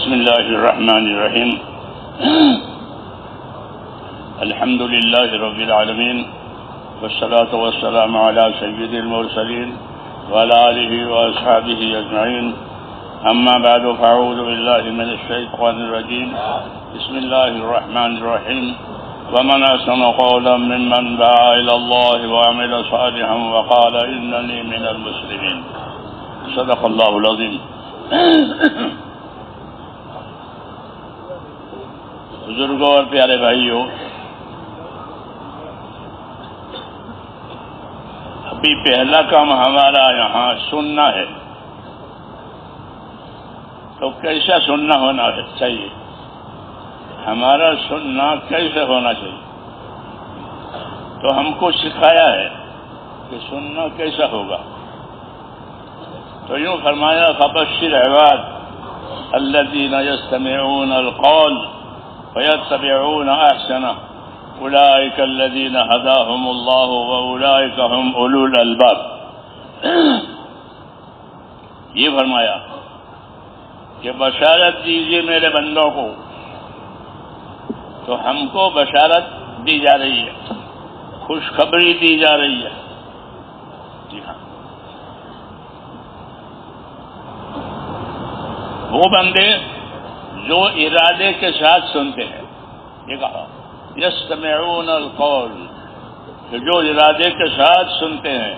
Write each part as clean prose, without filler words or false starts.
بسم الله الرحمن الرحيم الحمد لله رب العالمين والصلاة والسلام على سيد المرسلين وعلى آله وأصحابه أجمعين أما بعد فأعوذ بالله من الشيطان الرجيم بسم الله الرحمن الرحيم ومن أحسن قولا ممن دعا إلى الله وعمل صالحا وقال إنني من المسلمين صدق الله العظيم. بزرگوں اور پیارے بھائیوں، ابھی پہلا کام ہمارا یہاں سننا ہے، تو کیسا سننا ہونا چاہیے؟ ہمارا سننا کیسے ہونا چاہیے؟ تو ہم کو سکھایا ہے کہ سننا کیسا ہوگا. تو یوں فرمایا فبشر عباد الذین یستمعون القول فیتبعون احسنہ اولئک الذین ہداہم اللہ واولئک هم اولو الالباب. یہ فرمایا کہ بشارت دیجیے میرے بندوں کو. تو ہم کو بشارت دی جا رہی ہے، خوشخبری دی جا رہی ہے. جی ہاں، وہ بندے جو ارادے کے ساتھ سنتے ہیں، یہ کہا یستمعون القول، جو ارادے کے ساتھ سنتے ہیں.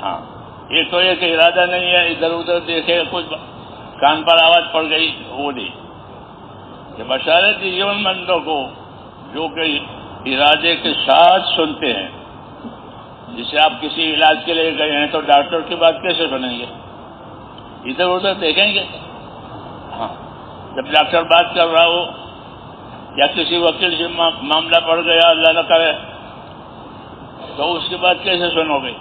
ہاں، یہ تو یہ کہ ارادہ نہیں ہے ادھر ادھر دیکھے کچھ کان پر آواز پڑ گئی، وہ نہیں. کہ بشارت دیجیے ان بندوں کو جو کہ ارادے کے ساتھ سنتے ہیں. جسے آپ کسی علاج کے لیے گئے ہیں تو ڈاکٹر کی بات کیسے سنیں گے؟ ادھر ادھر دیکھیں گے. ہاں، جب ڈاکٹر بات کر رہا ہو یا کسی وکیل سے معاملہ پڑ گیا اللہ نہ کرے، تو اس کی بات کیسے سنو گے؟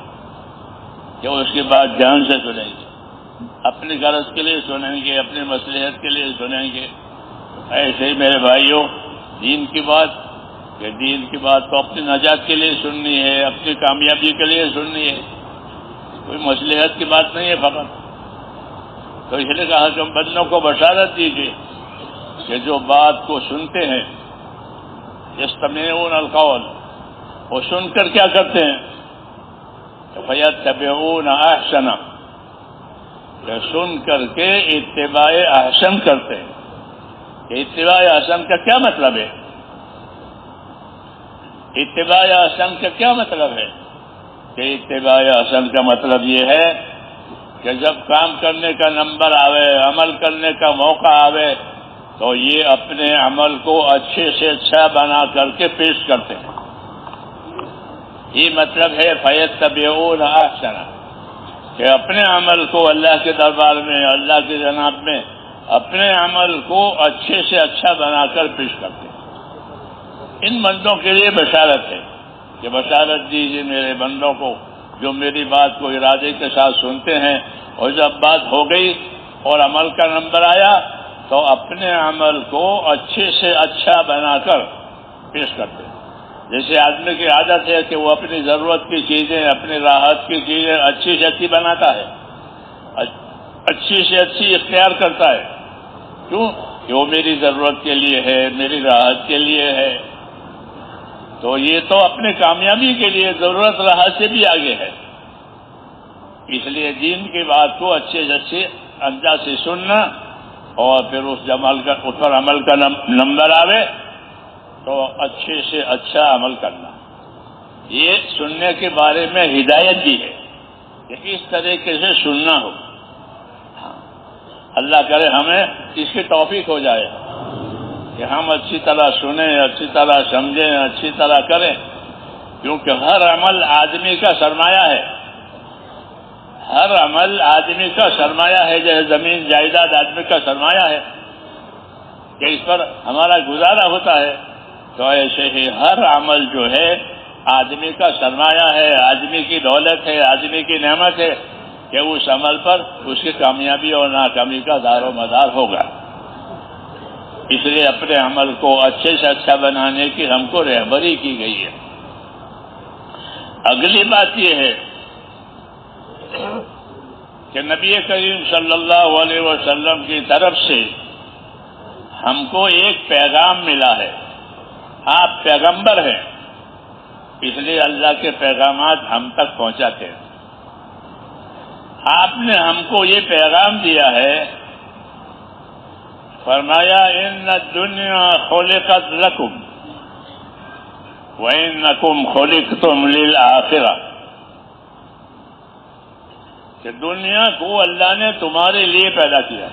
کہ اس کی بات دھیان سے سنیں گے، اپنی غرض کے لیے سنیں گے، اپنی مصلحت کے لیے سنیں گے. ایسے ہی میرے بھائیوں، دین کی بات تو اپنی نجات کے لیے سننی ہے، اپنی کامیابی کے لیے سننی ہے، کوئی مصلحت کی بات نہیں ہے فقط. تو اس لیے کہا کہ بندوں کو بشارت دیجیے کہ جو بات کو سنتے ہیں یستمعون القول، وہ سن کر کیا کرتے ہیں؟ فیتبعون احسنہ، کہ سن کر کے اتباع احسن کرتے ہیں. کہ اتباع احسن کا کیا مطلب ہے؟ اتباع احسن کا کیا مطلب ہے؟ کہ اتباع احسن کا مطلب یہ ہے کہ جب کام کرنے کا نمبر آوے، عمل کرنے کا موقع آوے، تو یہ اپنے عمل کو اچھے سے اچھا بنا کر کے پیش کرتے ہیں. یہ مطلب ہے فیتبعون احسنہ، کہ اپنے عمل کو اللہ کے دربار میں، اللہ کی جناب میں اپنے عمل کو اچھے سے اچھا بنا کر پیش کرتے ہیں. ان بندوں کے لیے بشارت ہے کہ بشارت دیجیے میرے بندوں کو جو میری بات کو ارادے کے ساتھ سنتے ہیں، اور جب بات ہو گئی اور عمل کا نمبر آیا تو اپنے عمل کو اچھے سے اچھا بنا کر پیش کرتے ہیں. جیسے آدمی کی عادت ہے کہ وہ اپنی ضرورت کی چیزیں، اپنی راحت کی چیزیں اچھی سے اچھی بناتا ہے، اچھی سے اچھی اختیار کرتا ہے. کیوں؟ کہ وہ میری ضرورت کے لیے ہے، میری راحت کے لیے ہے. تو یہ تو اپنی کامیابی کے لیے ضرورت راحت سے بھی آگے ہے. اس لیے دین کی بات کو اچھے سے اچھے انداز سے سننا، اور پھر اس پر عمل کا نمبر آوے تو اچھے سے اچھا عمل کرنا. یہ سننے کے بارے میں ہدایت بھی ہے کہ اس طریقے سے سننا ہو. اللہ کرے ہمیں اس کی توفیق ہو جائے کہ ہم اچھی طرح سنیں، اچھی طرح سمجھیں، اچھی طرح کریں. کیونکہ ہر عمل آدمی کا سرمایہ ہے، ہر عمل آدمی کا سرمایہ ہے. جیسے زمین جائیداد آدمی کا سرمایہ ہے کہ اس پر ہمارا گزارا ہوتا ہے، تو ایسے ہی ہر عمل جو ہے آدمی کا سرمایہ ہے، آدمی کی دولت ہے، آدمی کی نعمت ہے کہ اس عمل پر اس کی کامیابی اور ناکامی کا دار و مدار ہوگا. اس لیے اپنے عمل کو اچھے سے اچھا بنانے کی ہم کو رہبری کی گئی ہے. اگلی بات یہ ہے کہ نبی کریم صلی اللہ علیہ وسلم کی طرف سے ہم کو ایک پیغام ملا ہے. آپ پیغمبر ہیں، اس لیے اللہ کے پیغامات ہم تک پہنچاتے ہیں. آپ نے ہم کو یہ پیغام دیا ہے، فرمایا ان الدنیا خلقت لکم وانکم خلقتم للآخرہ، کہ دنیا کو اللہ نے تمہارے لیے پیدا کیا.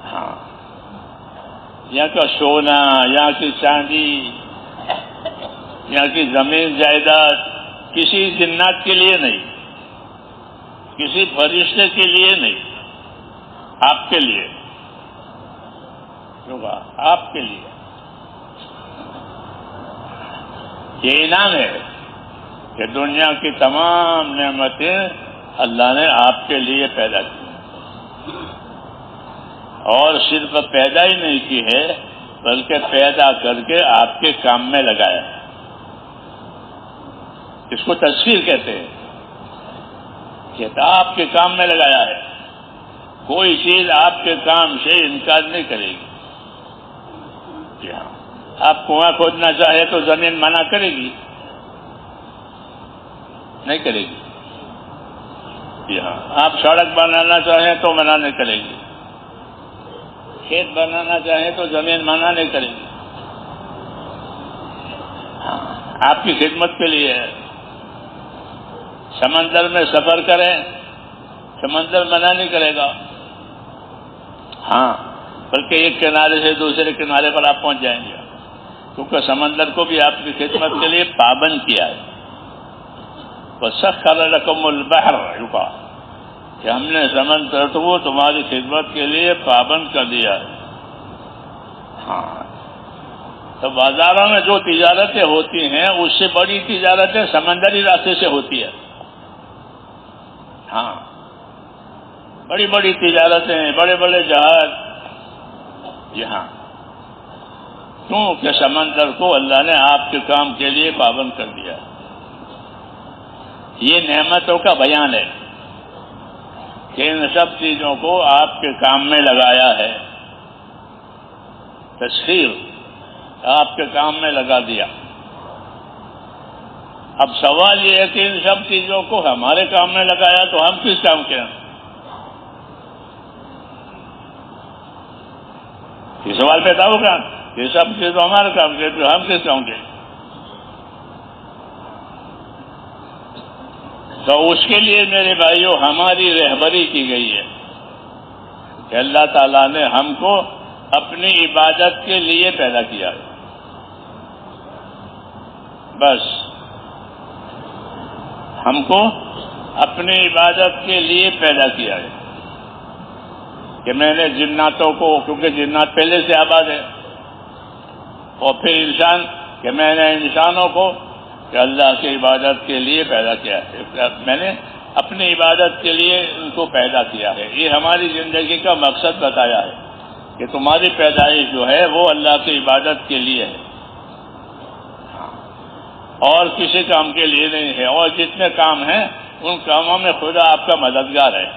ہاں، یہاں کا سونا، یہاں کی چاندی، یہاں کی زمین جائیداد کسی جنات کے لیے نہیں، کسی فرشتے کے لیے نہیں، آپ کے لیے. کیوں کہا؟ آپ کے لیے. یہ انعام ہے کہ دنیا کی تمام نعمتیں اللہ نے آپ کے لیے پیدا کی، اور صرف پیدا ہی نہیں کی ہے بلکہ پیدا کر کے آپ کے کام میں لگایا. اس کو تسخیر کہتے ہیں کہ آپ کے کام میں لگایا ہے. کوئی چیز آپ کے کام سے انکار نہیں کرے گی. جی ہاں، آپ کنواں کھودنا چاہے تو زمین منع کرے گی؟ نہیں کرے گی. جی ہاں، آپ سڑک بنانا چاہیں تو منع نہیں کرے گی. کھیت بنانا چاہیں تو زمین منع نہیں کرے گی. ہاں، آپ کی خدمت کے لیے ہے. سمندر میں سفر کریں، سمندر منع نہیں کرے گا. ہاں، بلکہ ایک کنارے سے دوسرے کنارے پر آپ پہنچ جائیں گے، کیونکہ سمندر کو بھی آپ کی خدمت کے لیے پابند کیا ہے. وَسَخَّرَ لَكُمُ الْبَحْرَ، کہ ہم نے سمندر کو تمہاری خدمت کے لیے پابند کر دیا ہے. ہاں، تو بازاروں میں جو تجارتیں ہوتی ہیں اس سے بڑی تجارتیں سمندری راستے سے ہوتی ہے. ہاں، بڑی بڑی تجارتیں، بڑے بڑے جہاز. یہاں کیوں کہ سمندر کو اللہ نے آپ کے کام کے لیے پابند کر دیا. یہ نعمتوں کا بیان ہے کہ ان سب چیزوں کو آپ کے کام میں لگایا ہے. تسخیر، آپ کے کام میں لگا دیا. اب سوال یہ ہے کہ ان سب چیزوں کو ہمارے کام میں لگایا تو ہم کس کام کے ہیں؟ یہ سوال پیدا ہوگا. یہ سب چیزیں ہمارے کام کے تو ہم کس کام کے؟ تو اس کے لیے میرے بھائیوں ہماری رہبری کی گئی ہے کہ اللہ تعالیٰ نے ہم کو اپنی عبادت کے لیے پیدا کیا ہے. بس ہم کو اپنی عبادت کے لیے پیدا کیا ہے کہ میں نے جناتوں کو، کیونکہ جنات پہلے سے آباد ہے، اور پھر انسان، کہ میں نے انسانوں کو کہ اللہ کی عبادت کے لیے پیدا کیا ہے. میں نے اپنی عبادت کے لیے ان کو پیدا کیا ہے. یہ ہماری زندگی کا مقصد بتایا ہے کہ تمہاری پیدائش جو ہے وہ اللہ کی عبادت کے لیے ہے، اور کسی کام کے لیے نہیں ہے. اور جتنے کام ہیں ان کاموں میں خدا آپ کا مددگار ہے،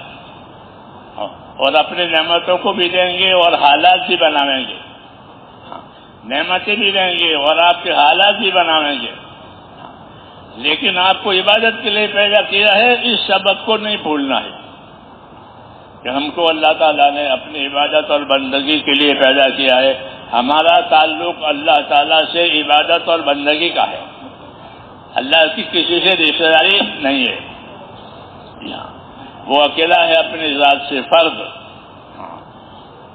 اور اپنی نعمتوں کو بھی دیں گے اور حالات بھی بنائیں گے. نعمتیں بھی دیں گے اور آپ کے حالات بھی بنائیں گے. لیکن آپ کو عبادت کے لیے پیدا کیا ہے، اس سبق کو نہیں بھولنا ہے کہ ہم کو اللہ تعالیٰ نے اپنی عبادت اور بندگی کے لیے پیدا کیا ہے. ہمارا تعلق اللہ تعالیٰ سے عبادت اور بندگی کا ہے، اللہ کی کسی سے رشتہ داری نہیں ہے. وہ اکیلا ہے اپنی ذات سے فرد،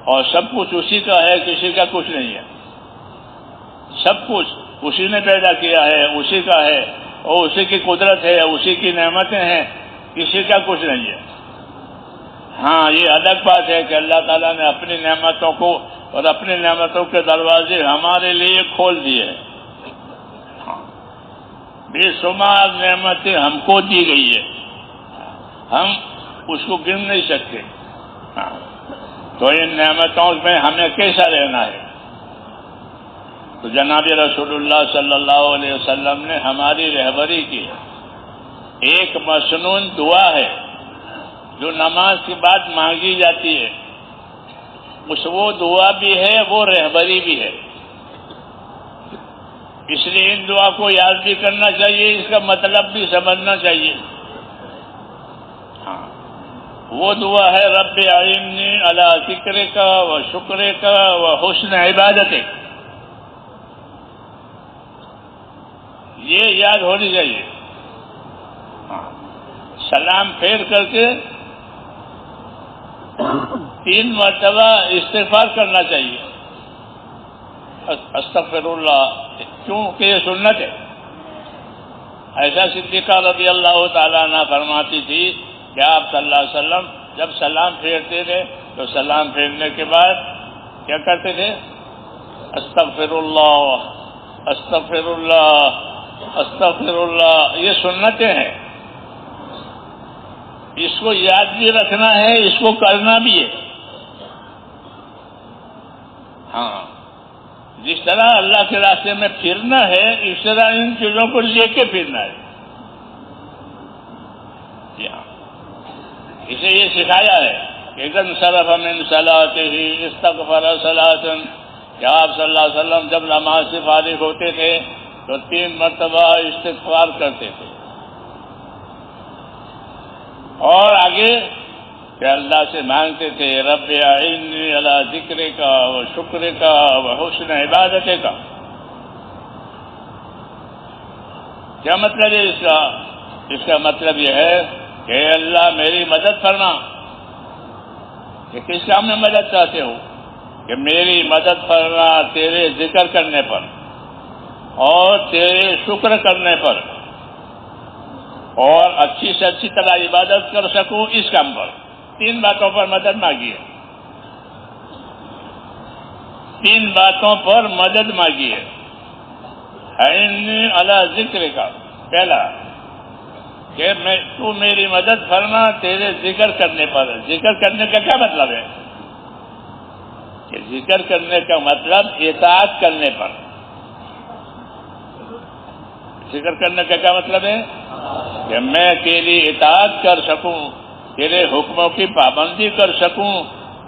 اور سب کچھ اسی کا ہے، کسی کا کچھ نہیں ہے. سب کچھ اسی نے پیدا کیا ہے، اسی کا ہے، اور اسی کی قدرت ہے، اسی کی نعمتیں ہیں، کسی کا کچھ نہیں ہے. ہاں، یہ الگ بات ہے کہ اللہ تعالیٰ نے اپنی نعمتوں کو اور اپنی نعمتوں کے دروازے ہمارے لیے کھول دیے. بے شمار نعمتیں ہم کو دی گئی ہے، ہم اس کو گن نہیں سکتے. تو ان نعمتوں میں ہمیں کیسا رہنا ہے؟ تو جناب رسول اللہ صلی اللہ علیہ وسلم نے ہماری رہبری کی. ایک مسنون دعا ہے جو نماز کے بعد مانگی جاتی ہے، اس وہ دعا بھی ہے، وہ رہبری بھی ہے. اس لیے ان دعا کو یاد بھی کرنا چاہیے، اس کا مطلب بھی سمجھنا چاہیے. ہاں، وہ دعا ہے رب اعنی علی ذکرک و شکرک و حسن عبادتک. یہ یاد ہونی چاہیے. ہاں، سلام پھیر کر کے 3 مرتبہ استغفار کرنا چاہیے. استغفر اللہ، کیونکہ یہ سنت ہے. ایسا صدیقہ رضی اللہ تعالیٰ عنہ فرماتی تھی کہ آپ صلی اللہ علیہ وسلم جب سلام پھیرتے تھے تو سلام پھیرنے کے بعد کیا کرتے تھے؟ استغفر اللہ، استغفر اللہ، استغفر اللہ. یہ سنتیں ہیں، اس کو یاد بھی رکھنا ہے، اس کو کرنا بھی ہے. ہاں، جس طرح اللہ کے راستے میں پھرنا ہے، اس طرح ان چیزوں کو لے کے پھرنا ہے. اسے یہ سکھایا ہے کہ اذا انصرف من صلاتہ استغفر صلاۃ، کہ آپ صلی اللہ علیہ وسلم جب نماز سے فارغ ہوتے تھے تو 3 مرتبہ استغفار کرتے تھے. اور آگے کہ اللہ سے مانگتے تھے رب اعنی علی ذکرک و شکرک و حسن عبادتک. کیا مطلب ہے اس کا؟ اس کا مطلب یہ ہے کہ اللہ میری مدد فرما. کہ کس کام میں مدد چاہتے ہو؟ کہ میری مدد فرما تیرے ذکر کرنے پر اور تیرے شکر کرنے پر، اور اچھی سے اچھی طرح عبادت کر سکوں اس کام پر. 3 باتوں پر مدد مانگی ہے. 3 باتوں پر مدد مانگی ہے. اعنی علی ذکرک، پہلا کہ تو میری مدد فرما تیرے ذکر کرنے پر. ذکر کرنے کا کیا مطلب ہے؟ کہ ذکر کرنے کا مطلب اطاعت کرنے پر. ذکر کرنے کا کیا مطلب ہے؟ کہ میں تیری اطاعت کر سکوں، تیرے حکموں کی پابندی کر سکوں،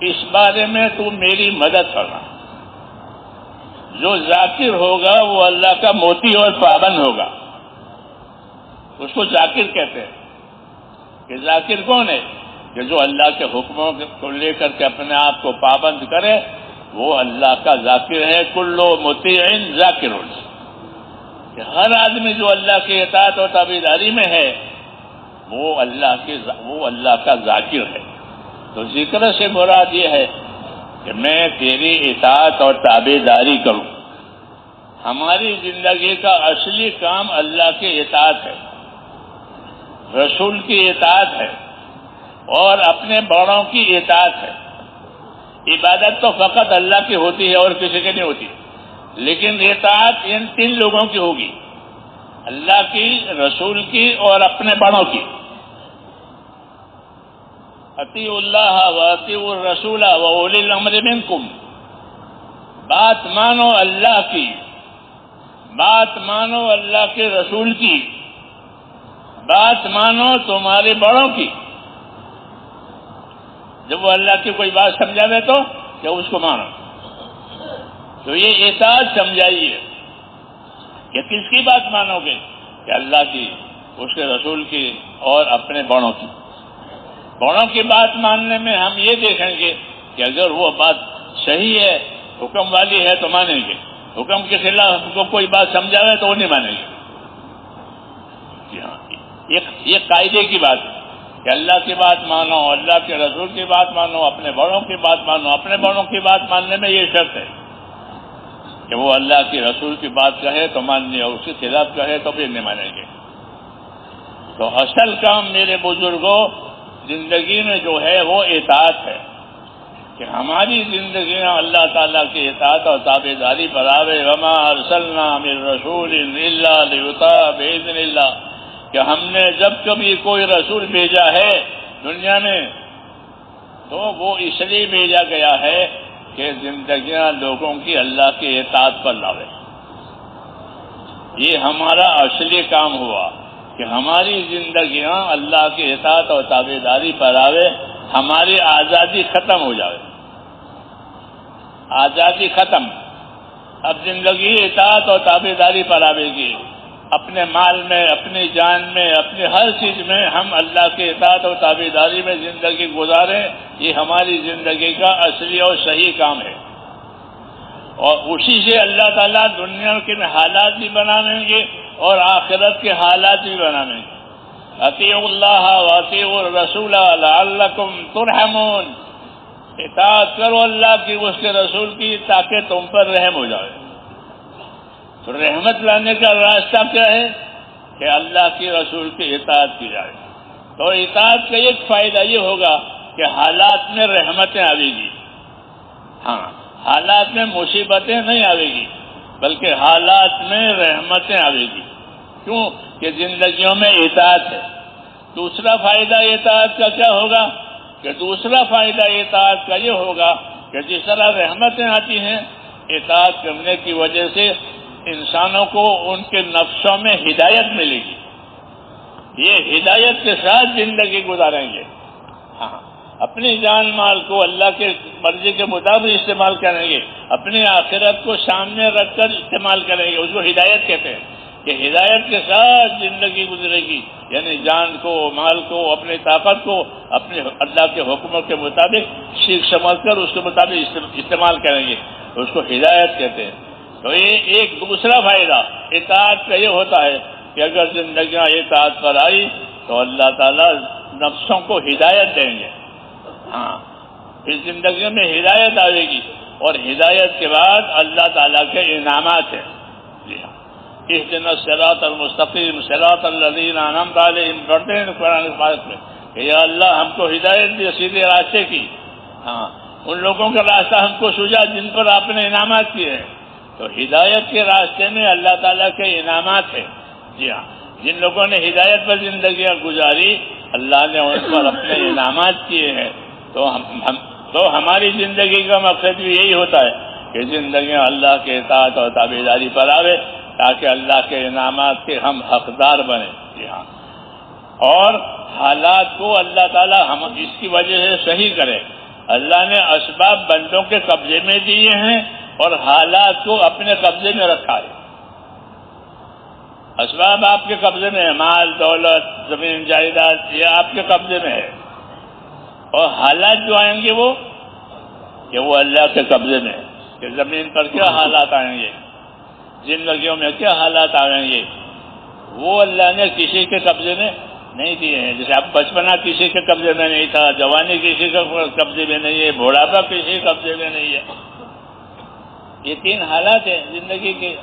اس بارے میں تو میری مدد کرنا. جو ذاکر ہوگا وہ اللہ کا موتی اور پابند ہوگا. اس کو ذاکر کہتے ہیں. کہ ذاکر کون ہے؟ کہ جو اللہ کے حکموں کو لے کر کے اپنے آپ کو پابند کرے، وہ اللہ کا ذاکر ہے. کل مطیع ذاکر. کہ ہر آدمی جو اللہ کی اطاعت اور تابعداری میں ہے وہ اللہ کا ذاکر ہے. تو ذکر سے مراد یہ ہے کہ میں تیری اطاعت اور تابعداری کروں. ہماری زندگی کا اصلی کام اللہ کی اطاعت ہے، رسول کی اطاعت ہے، اور اپنے بڑوں کی اطاعت ہے. عبادت تو فقط اللہ کی ہوتی ہے اور کسی کی نہیں ہوتی، لیکن اطاعت ان 3 لوگوں کی ہوگی، اللہ کی، رسول کی اور اپنے بڑوں کی. اطیعوا اللہ و اطیعوا الرسول و اولی الامر منکم. بات مانو اللہ کی، بات مانو اللہ کے رسول کی، بات مانو تمہارے بڑوں کی. جب وہ اللہ کی کوئی بات سمجھاوے تو کہ اس کو مانو. تو یہ اطاعت سمجھائی ہے کہ کس کی بات مانو گے؟ کہ اللہ کی، اس کے رسول کی اور اپنے بڑوں کی. بڑوں کی بات ماننے میں ہم یہ دیکھیں گے کہ اگر وہ بات صحیح ہے، حکم والی ہے تو مانیں گے. حکم کے خلاف ہم کو کوئی بات سمجھاوے تو وہ نہیں مانیں گے. جی ہاں، یہ قاعدے کی بات ہے کہ اللہ کی بات مانو، اللہ کے رسول کی بات مانو، اپنے بڑوں کی بات مانو. اپنے بڑوں کی بات ماننے میں یہ شرط ہے کہ وہ اللہ کی رسول کی بات کہے تو ماننی، اور اس کے خلاف کہے تو پھر نہیں مانیں گے. تو اصل کام میرے بزرگوں زندگی میں جو ہے وہ اطاعت ہے. کہ ہماری زندگی میں اللہ تعالیٰ کی اطاعت اور تابعداری پر آوے. وما ارسلنا من رسول الا لیطاع باذن اللہ. کہ ہم نے جب کبھی کوئی رسول بھیجا ہے دنیا میں تو وہ اس لیے بھیجا گیا ہے کہ زندگیاں لوگوں کی اللہ کی اطاعت پر لاوے. یہ ہمارا اصلی کام ہوا کہ ہماری زندگیاں اللہ کی اطاعت اور تابعداری پر آوے، ہماری آزادی ختم ہو جائے، آزادی ختم، اب زندگی اطاعت اور تابعداری پر آوے گی، اپنے مال میں، اپنی جان میں، اپنی ہر چیز میں ہم اللہ کے اطاعت اور تابعداری میں زندگی گزاریں، یہ ہماری زندگی کا اصلی اور صحیح کام ہے، اور اسی سے اللہ تعالیٰ دنیا کے حالات بھی بنائیں گے اور آخرت کے حالات بھی بنائیں گے۔ اطیعوا اللہ واطیعوا الرسول لعلکم ترحمون، اطاعت کرو اللہ کی، اس کے رسول کی، تاکہ تم پر رحم ہو جائے۔ تو رحمت لانے کا راستہ کیا ہے؟ کہ اللہ کی رسول کی اطاعت کی جائے۔ تو اطاعت کا ایک فائدہ یہ ہوگا کہ حالات میں رحمتیں آئے گی، ہاں حالات میں مصیبتیں نہیں آئے گی بلکہ حالات میں رحمتیں آئے گی، کیوں کہ زندگیوں میں اطاعت ہے۔ دوسرا فائدہ اطاعت کا کیا ہوگا؟ کہ دوسرا فائدہ اطاعت کا یہ ہوگا کہ جس طرح رحمتیں آتی ہیں، اطاعت کرنے کی وجہ سے انسانوں کو ان کے نفسوں میں ہدایت ملے گی، یہ ہدایت کے ساتھ زندگی گزاریں گے، ہاں اپنی جان مال کو اللہ کے مرضی کے مطابق استعمال کریں گے، اپنی آخرت کو سامنے رکھ کر استعمال کریں گے، اس کو ہدایت کہتے ہیں کہ ہدایت کے ساتھ زندگی گزرے گی، یعنی جان کو، مال کو، اپنی طاقت کو اپنے اللہ کے حکموں کے مطابق سیکھ سمجھ کر اس کے مطابق استعمال کریں گے، اس کو ہدایت کہتے ہیں۔ تو یہ ایک دوسرا فائدہ اطاعت کا یہ ہوتا ہے کہ اگر زندگیاں اطاعت پر آئی تو اللہ تعالیٰ نفسوں کو ہدایت دیں گے، ہاں اس زندگی میں ہدایت آئے گی، اور ہدایت کے بعد اللہ تعالیٰ کے انعامات ہیں۔ جی ہاں، اہدنا الصراط المستقیم صراط الذین انعمت علیہم، پڑھتے ہیں قرآن پاک میں کہ یا اللہ ہم کو ہدایت دی سیدھے راستے کی، ہاں ان لوگوں کا راستہ ہم کو سوجا جن پر آپ نے انعامات کیے ہیں۔ تو ہدایت کے راستے میں اللہ تعالیٰ کے انعامات ہیں۔ جی ہاں، جن لوگوں نے ہدایت پر زندگیاں گزاری اللہ نے ان پر اپنے انعامات کیے ہیں۔ تو ہماری زندگی کا مقصد بھی یہی ہوتا ہے کہ زندگیاں اللہ کے اطاعت اور تابعداری پر آوے تاکہ اللہ کے انعامات کے ہم حقدار بنیں۔ جی ہاں، اور حالات کو اللہ تعالیٰ ہم اس کی وجہ سے صحیح کرے۔ اللہ نے اسباب بندوں کے قبضے میں دیے ہیں اور حالات کو اپنے قبضے میں رکھا ہے۔ اسباب آپ کے قبضے میں ہے، مال دولت زمین جائیداد یہ آپ کے قبضے میں ہے، اور حالات جو آئیں گے وہ اللہ کے قبضے میں ہے کہ زمین پر کیا حالات آئیں گے، زندگیوں میں کیا حالات آئیں گے، وہ اللہ نے کسی کے قبضے میں نہیں دیے ہیں۔ جیسے اب بچپنا کسی کے قبضے میں نہیں تھا، جوانی کسی کے قبضے میں نہیں ہے، بوڑھاپا کسی کے قبضے میں نہیں ہے، یہ تین حالات ہیں زندگی کے۔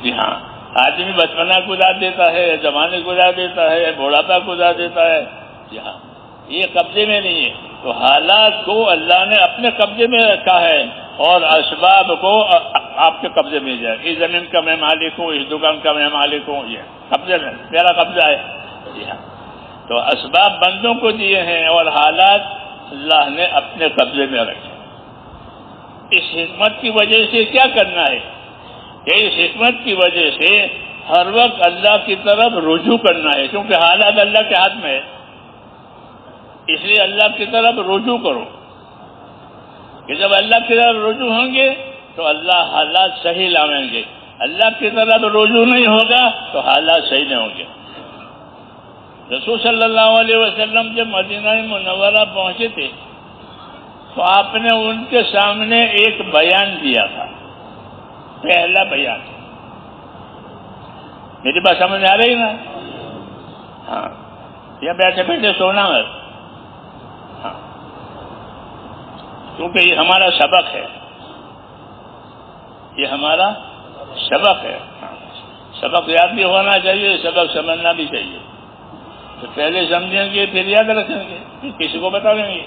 جی ہاں، آدمی بچپنا گزار دیتا ہے، جوانی گزار دیتا ہے، بوڑھاپا گزار دیتا ہے، جی ہاں یہ قبضے میں نہیں ہے۔ تو حالات کو اللہ نے اپنے قبضے میں رکھا ہے اور اسباب کو آپ کے قبضے میں جائے، اس زمین کا میں مالک ہوں، اس دکان کا میں مالک ہوں، یہ قبضے میں میرا قبضہ ہے۔ جی ہاں، تو اسباب بندوں کو دیے ہیں اور حالات اللہ نے اپنے قبضے میں رکھے۔ اس حکمت کی وجہ سے کیا کرنا ہے کہ اس حکمت کی وجہ سے ہر وقت اللہ کی طرف رجوع کرنا ہے، کیونکہ حالات اللہ کے ہاتھ میں ہے، اس لیے اللہ کی طرف رجوع کرو کہ جب اللہ کی طرف رجوع ہوں گے تو اللہ حالات صحیح لاؤیں گے، اللہ کی طرف رجوع نہیں ہوگا تو حالات صحیح نہیں ہوں گے۔ رسول صلی اللہ علیہ وسلم جب مدینہ منورہ پہنچے تھے تو آپ نے ان کے سامنے ایک بیان دیا تھا، پہلا بیان۔ میری بات سمجھ آ رہی نا؟ ہاں، یا بیٹھے بیٹھے سونا ہے، ہاں کیونکہ یہ ہمارا سبق ہے، یہ ہمارا سبق ہے، سبق یاد بھی ہونا چاہیے، سبق سمجھنا بھی چاہیے۔ تو پہلے سمجھیں گے پھر یاد رکھیں گے، پھر کسی کو بتائیں گے۔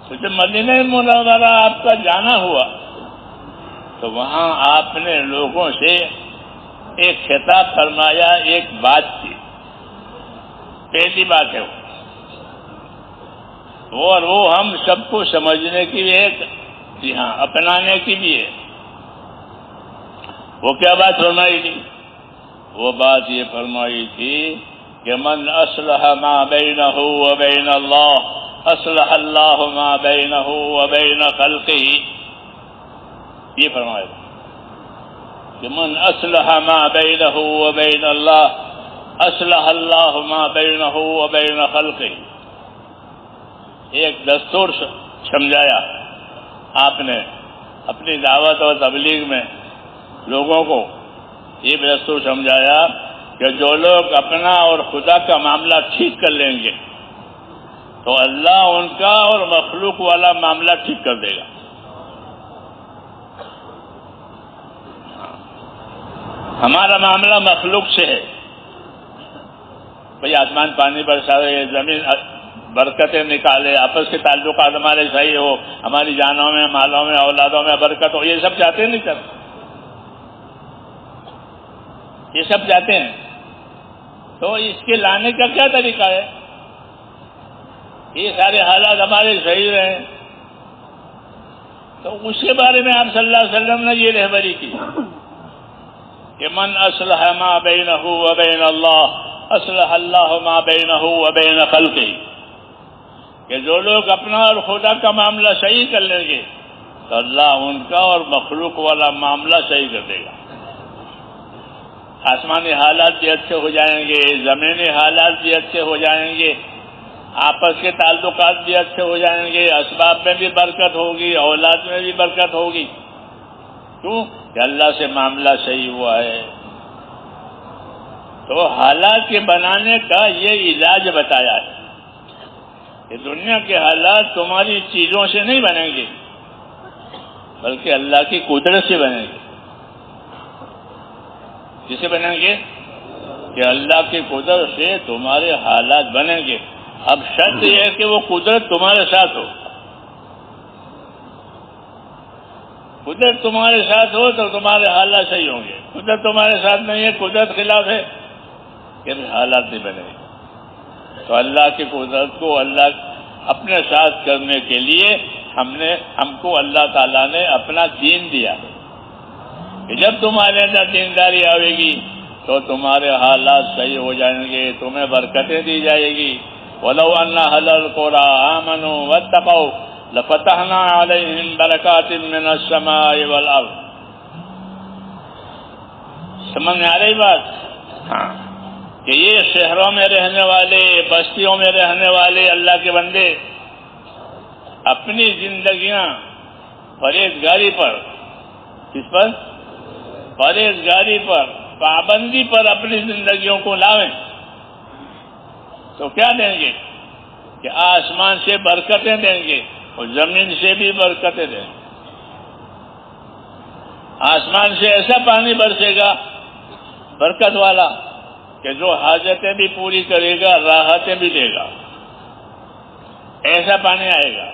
تو جب مدینہ منورہ آپ کا جانا ہوا تو وہاں آپ نے لوگوں سے ایک خطاب فرمایا، ایک بات کی، پہلی بات ہے وہ، اور وہ ہم سب کو سمجھنے کی بھی ہے، جی ہاں اپنانے کی بھی ہے۔ وہ کیا بات فرمائی تھی وہ بات یہ فرمائی تھی کہ من اصلح ما بینہ وبین اللہ اصلح اللہ ما بینہ وبین خلقہ، یہ فرمایا کہ من اصلح ما بینہ وبین اللہ اصلح اللہ ما بینہ وبین خلقہ. ایک دستور سمجھایا آپ نے اپنی دعوت اور تبلیغ میں لوگوں کو، یہ دستور سمجھایا کہ جو لوگ اپنا اور خدا کا معاملہ ٹھیک کر لیں گے تو اللہ ان کا اور مخلوق والا معاملہ ٹھیک کر دے گا. ہمارا معاملہ مخلوق سے ہے، بھئی آسمان پانی برسائے، زمین برکتیں نکالے، آپس کے تعلقات ہمارے صحیح ہو، ہماری جانوں میں، مالوں میں، اولادوں میں برکت ہو، یہ سب چاہتے نہیں سر، یہ سب چاہتے ہیں. تو اس کے لانے کا کیا طریقہ ہے؟ یہ سارے حالات ہمارے صحیح رہیں. تو اس کے بارے میں آپ صلی اللہ علیہ وسلم نے یہ رہبری کی کہ من اصلح ما بینہ وبین اللہ اصلح اللہ ما بینہ وبین خلقہ، کہ جو لوگ اپنا اور خدا کا معاملہ صحیح کر لیں گے تو اللہ ان کا اور مخلوق والا معاملہ صحیح کر دے گا. آسمانی حالات بھی اچھے ہو جائیں گے، زمینی حالات بھی اچھے ہو جائیں گے، آپس کے تعلقات بھی اچھے ہو جائیں گے، اسباب میں بھی برکت ہوگی، اولاد میں بھی برکت ہوگی. کیوں؟ کہ اللہ سے معاملہ صحیح ہوا ہے. تو حالات کے بنانے کا یہ علاج بتایا ہے کہ دنیا کے حالات تمہاری چیزوں سے نہیں بنیں گے بلکہ اللہ کی قدرت سے بنیں گے. کسے بنیں گے؟ کہ اللہ کی قدرت سے تمہارے حالات بنیں گے. اب شرط یہ ہے کہ وہ قدرت تمہارے ساتھ ہو. قدرت تمہارے ساتھ ہو تو تمہارے حالات صحیح ہوں گے. قدرت تمہارے ساتھ نہیں ہے، قدرت خلاف ہے، کہ حالات نہیں بنے گے. تو اللہ کی قدرت کو اللہ اپنے ساتھ کرنے کے لیے ہم کو اللہ تعالیٰ نے اپنا دین دیا کہ جب تمہارے اندر دینداری آئے گی تو تمہارے حالات صحیح ہو جائیں گے، تمہیں برکتیں دی جائے گی. وَلَوْ أَنَّ أَهْلَ الْقُرَىٰ آمَنُوا وَاتَّقَوْا لَفَتَحْنَا عَلَيْهِمْ بَرَكَاتٍ مِّنَ السَّمَاءِ وَالْأَرْضِ. سمجھ میں آ رہی بات؟ ہاں، کہ یہ شہروں میں رہنے والے، بستیوں میں رہنے والے اللہ کے بندے اپنی زندگیاں پرہیزگاری پر، کس پر؟ پرہیزگاری پر، پابندی پر اپنی زندگیوں کو لاویں تو کیا دیں گے؟ کہ آسمان سے برکتیں دیں گے اور زمین سے بھی برکتیں دیں گے. آسمان سے ایسا پانی برسے گا برکت والا کہ جو حاجتیں بھی پوری کرے گا، راحتیں بھی دے گا، ایسا پانی آئے گا.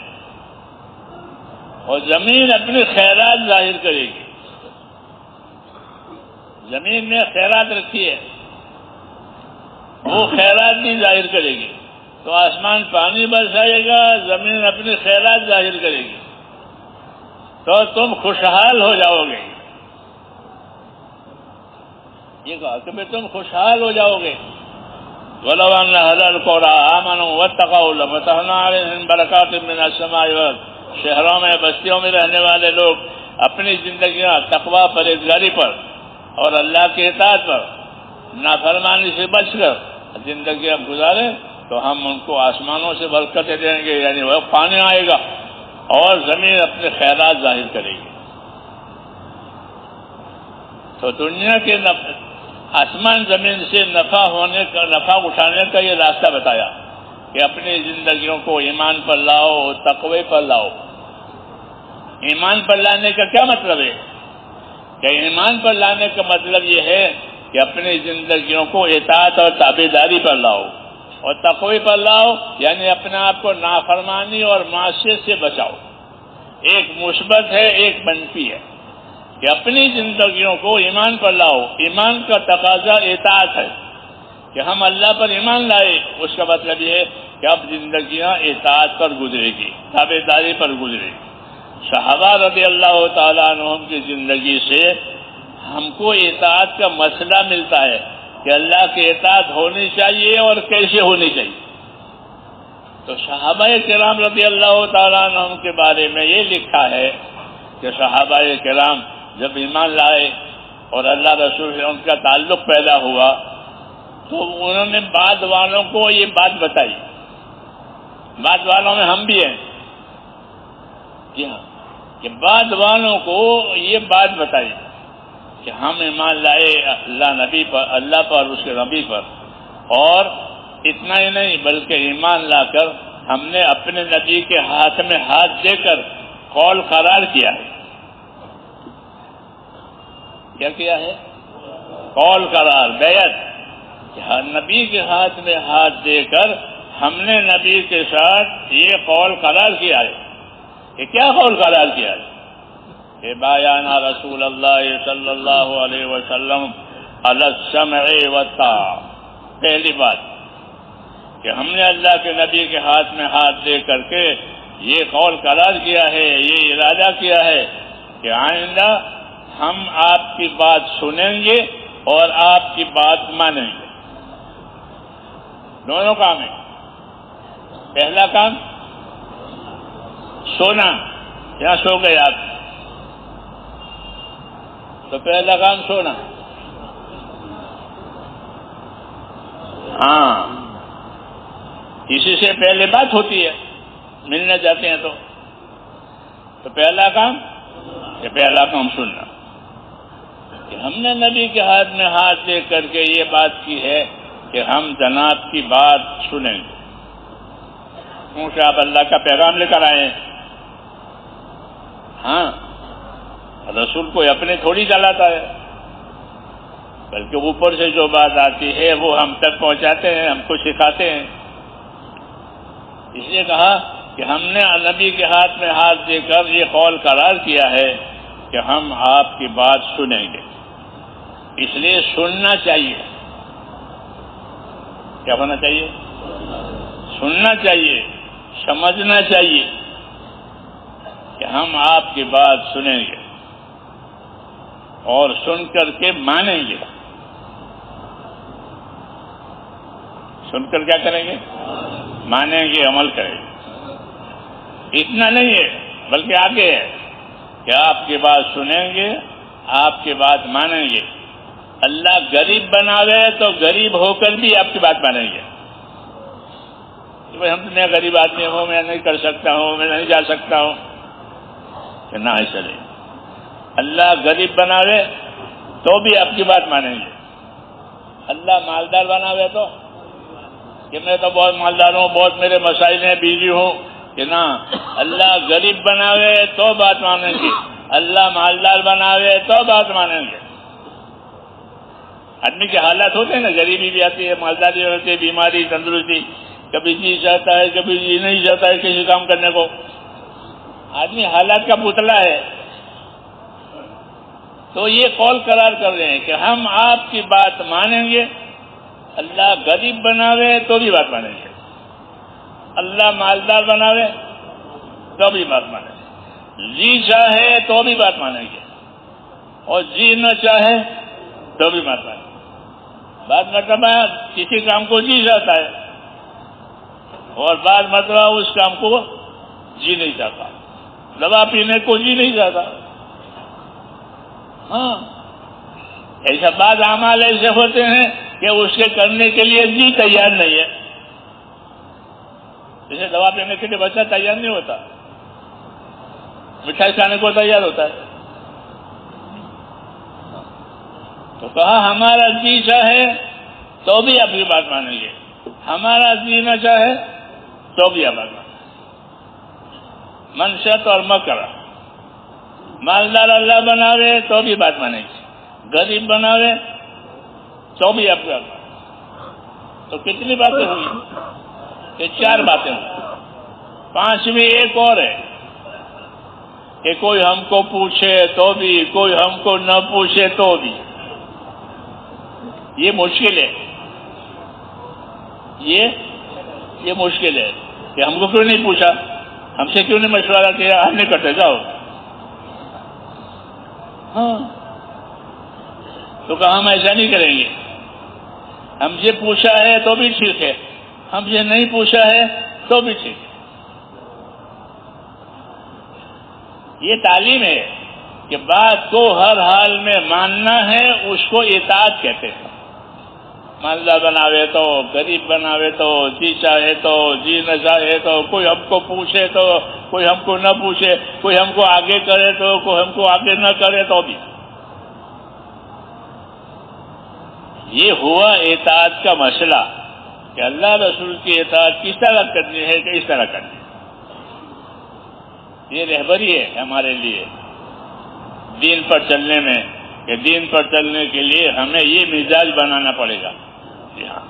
اور زمین اپنی خیرات ظاہر کرے گی. زمین نے خیرات رکھی ہے، وہ خیرات بھی ظاہر کرے گی. تو آسمان پانی برسائے گا، زمین اپنی خیرات ظاہر کرے گی، تو تم خوشحال ہو جاؤ گے. یہ کہا کہ تم خوشحال ہو جاؤ گے. وَلَوْ أَنَّ أَهْلَ الْقُرَىٰ آمَنُوا وَاتَّقَوْا لَفَتَحْنَا عَلَيْهِمْ بَرَكَاتٍ مِّنَ السَّمَاءِ وَالْأَرْضِ. شہروں میں، بستیوں میں رہنے والے لوگ اپنی زندگیاں تقویٰ، پرہیزگاری پر اور اللہ کے اطاعت پر، نافرمانی سے بچ کر زندگیاں گزاریں تو ہم ان کو آسمانوں سے برکتیں دیں گے، یعنی وہ پانی آئے گا اور زمین اپنے خیرات ظاہر کرے گی. تو دنیا کے آسمان زمین سے نفع اٹھانے کا یہ راستہ بتایا کہ اپنی زندگیوں کو ایمان پر لاؤ، تقوی پر لاؤ. ایمان پر لانے کا کیا مطلب ہے؟ کہ ایمان پر لانے کا مطلب یہ ہے کہ اپنی زندگیوں کو اطاعت اور تابعداری پر لاؤ، اور تقوی پر لاؤ یعنی اپنے آپ کو نافرمانی اور معصیت سے بچاؤ. ایک مثبت ہے، ایک منفی ہے. کہ اپنی زندگیوں کو ایمان پر لاؤ. ایمان کا تقاضا اطاعت ہے کہ ہم اللہ پر ایمان لائے. اس کا مطلب یہ ہے کہ اب زندگیاں اطاعت پر گزرے گی، تابعداری پر گزرے گی. صحابہ رضی اللہ تعالیٰ عنہم کی زندگی سے ہم کو اطاعت کا مسئلہ ملتا ہے کہ اللہ کی اطاعت ہونی چاہیے اور کیسے ہونی چاہیے. تو صحابہ کرام رضی اللہ تعالیٰ عنہم کے بارے میں یہ لکھا ہے کہ صحابہ کرام جب ایمان لائے اور اللہ رسول سے ان کا تعلق پیدا ہوا تو انہوں نے بعد والوں کو یہ بات بتائی. بعد والوں میں ہم بھی ہیں، جی ہاں، کہ بعد والوں کو یہ بات بتائی کہ ہم ایمان لائے اللہ پر اس کے نبی پر، اور اتنا ہی نہیں بلکہ ایمان لا کر ہم نے اپنے نبی کے ہاتھ میں ہاتھ دے کر قول قرار کیا ہے. کیا کیا ہے؟ قول قرار، بیعت. نبی کے ہاتھ میں ہاتھ دے کر ہم نے نبی کے ساتھ یہ قول قرار کیا ہے. یہ کیا قول قرار کیا ہے؟ کہ بایانا رسول اللہ صلی اللہ علیہ وسلم علی السمع والطاعہ. پہلی بات کہ ہم نے اللہ کے نبی کے ہاتھ میں ہاتھ دے کر کے یہ قول قرار کیا ہے، یہ ارادہ کیا ہے کہ آئندہ ہم آپ کی بات سنیں گے اور آپ کی بات مانیں گے. دونوں کام ہیں. پہلا کام سونا، یہاں سو گئے آپ تو پہلا کام سونا. ہاں، اسی سے پہلے بات ہوتی ہے، ملنے جاتے ہیں تو پہلا کام سننا. کہ ہم نے نبی کے ہاتھ میں ہاتھ دے کر کے یہ بات کی ہے کہ ہم جناب کی بات سنیں گے. کیونکہ آپ اللہ کا پیغام لے کر آئے ہیں. ہاں، رسول کوئی اپنے تھوڑی چلاتا ہے، بلکہ اوپر سے جو بات آتی ہے وہ ہم تک پہنچاتے ہیں، ہم کو سکھاتے ہیں. اس لیے کہا کہ ہم نے نبی کے ہاتھ میں ہاتھ دے کر یہ قول قرار کیا ہے کہ ہم آپ کی بات سنیں گے. اس لیے سننا چاہیے. کیا ہونا چاہیے؟ سننا چاہیے، سمجھنا چاہیے کہ ہم آپ کی بات سنیں گے اور سن کر کے مانیں گے. سن کر کیا کریں گے؟ مانیں گے، عمل کریں گے. اتنا نہیں ہے بلکہ آگے ہے کہ آپ کی بات سنیں گے، آپ کی بات مانیں گے. اللہ غریب بناوے تو غریب ہو کر بھی آپ کی بات مانیں گے. ہم تو میں غریب آدمی ہوں، میں نہیں کر سکتا ہوں، میں نہیں جا سکتا ہوں، کہ نہ ایسا نہیں. اللہ غریب بناوے تو بھی آپ کی بات مانیں گے. اللہ مالدار بناوے تو کہ میں تو بہت مالدار ہوں، بہت میرے مسائل ہیں، بیوی ہوں، کہ نہ. اللہ غریب بناوے تو بات مانیں گے، اللہ مالدار بناوے تو بات مانیں گے. آدمی کے حالات ہوتے ہیں نا، غریبی بھی آتی ہے، مالداری ہوتی ہے، بیماری، تندرستی، کبھی جی چاہتا ہے، کبھی جی نہیں چاہتا ہے کسی کام کرنے کو. آدمی حالات کا پتلا ہے. تو یہ قول قرار کر رہے ہیں کہ ہم آپ کی بات مانیں گے. اللہ غریب بناوے تو بھی بات مانیں گے، اللہ مالدار بناوے تو بھی بات مانیں گے. جی چاہے تو بھی بات مانیں گے اور جی نہ چاہے تو بھی بات مانیں گے. بعض مرتبہ کسی کام کو جی چاہتا ہے اور بعض مرتبہ اس کام کو جی نہیں چاہتا. دوا پینے کو جی نہیں چاہتا. ہاں، ایسا بعض اعمال ایسے ہوتے ہیں کہ اس کے کرنے کے لیے جی تیار نہیں ہے. جیسے دوا پینے کے لیے بچہ تیار نہیں ہوتا، مٹھائی کھانے کو تیار ہوتا ہے. تو کہا ہمارا جی چاہے تو بھی آپ کی بات مانیں گے، ہمارا جی نہ چاہے تو بھی آپ بات مانیں گے. منشت اور مکر. مالدار اللہ بناوے تو بھی بات مانیں گے، غریب بناوے تو بھی آپ کی بات مانیں گے. تو کتنی باتیں ہوئی؟ کہ 4 باتیں ہوئی. 5ویں ایک اور ہے کہ کوئی ہم کو پوچھے تو بھی، کوئی ہم کو نہ پوچھے تو بھی. یہ مشکل ہے، یہ مشکل ہے کہ ہم کو کیوں نہیں پوچھا، ہم سے کیوں نہیں مشورہ کیا، ہم نہیں کرتے. جاؤ. ہاں، تو کہا ہم ایسا نہیں کریں گے، ہم سے پوچھا ہے تو بھی ٹھیک ہے، ہم سے نہیں پوچھا ہے تو بھی ٹھیک ہے۔ یہ تعلیم ہے کہ بات کو ہر حال میں ماننا ہے، اس کو اطاعت کہتے ہیں۔ مالدار بناوے تو، غریب بناوے تو، جی چاہے تو، جی نہ چاہے تو، کوئی ہم کو پوچھے تو، کوئی ہم کو نہ پوچھے، کوئی ہم کو آگے کرے تو، کوئی ہم کو آگے نہ کرے تو بھی۔ یہ ہوا اطاعت کا مسئلہ کہ اللہ رسول کی اطاعت کس طرح کرنی ہے کہ اس طرح کرنی ہے۔ یہ رہبری ہے ہمارے لیے دین پر چلنے میں، کہ دین پر چلنے کے لیے ہمیں یہ مزاج بنانا پڑے گا۔ جی ہاں،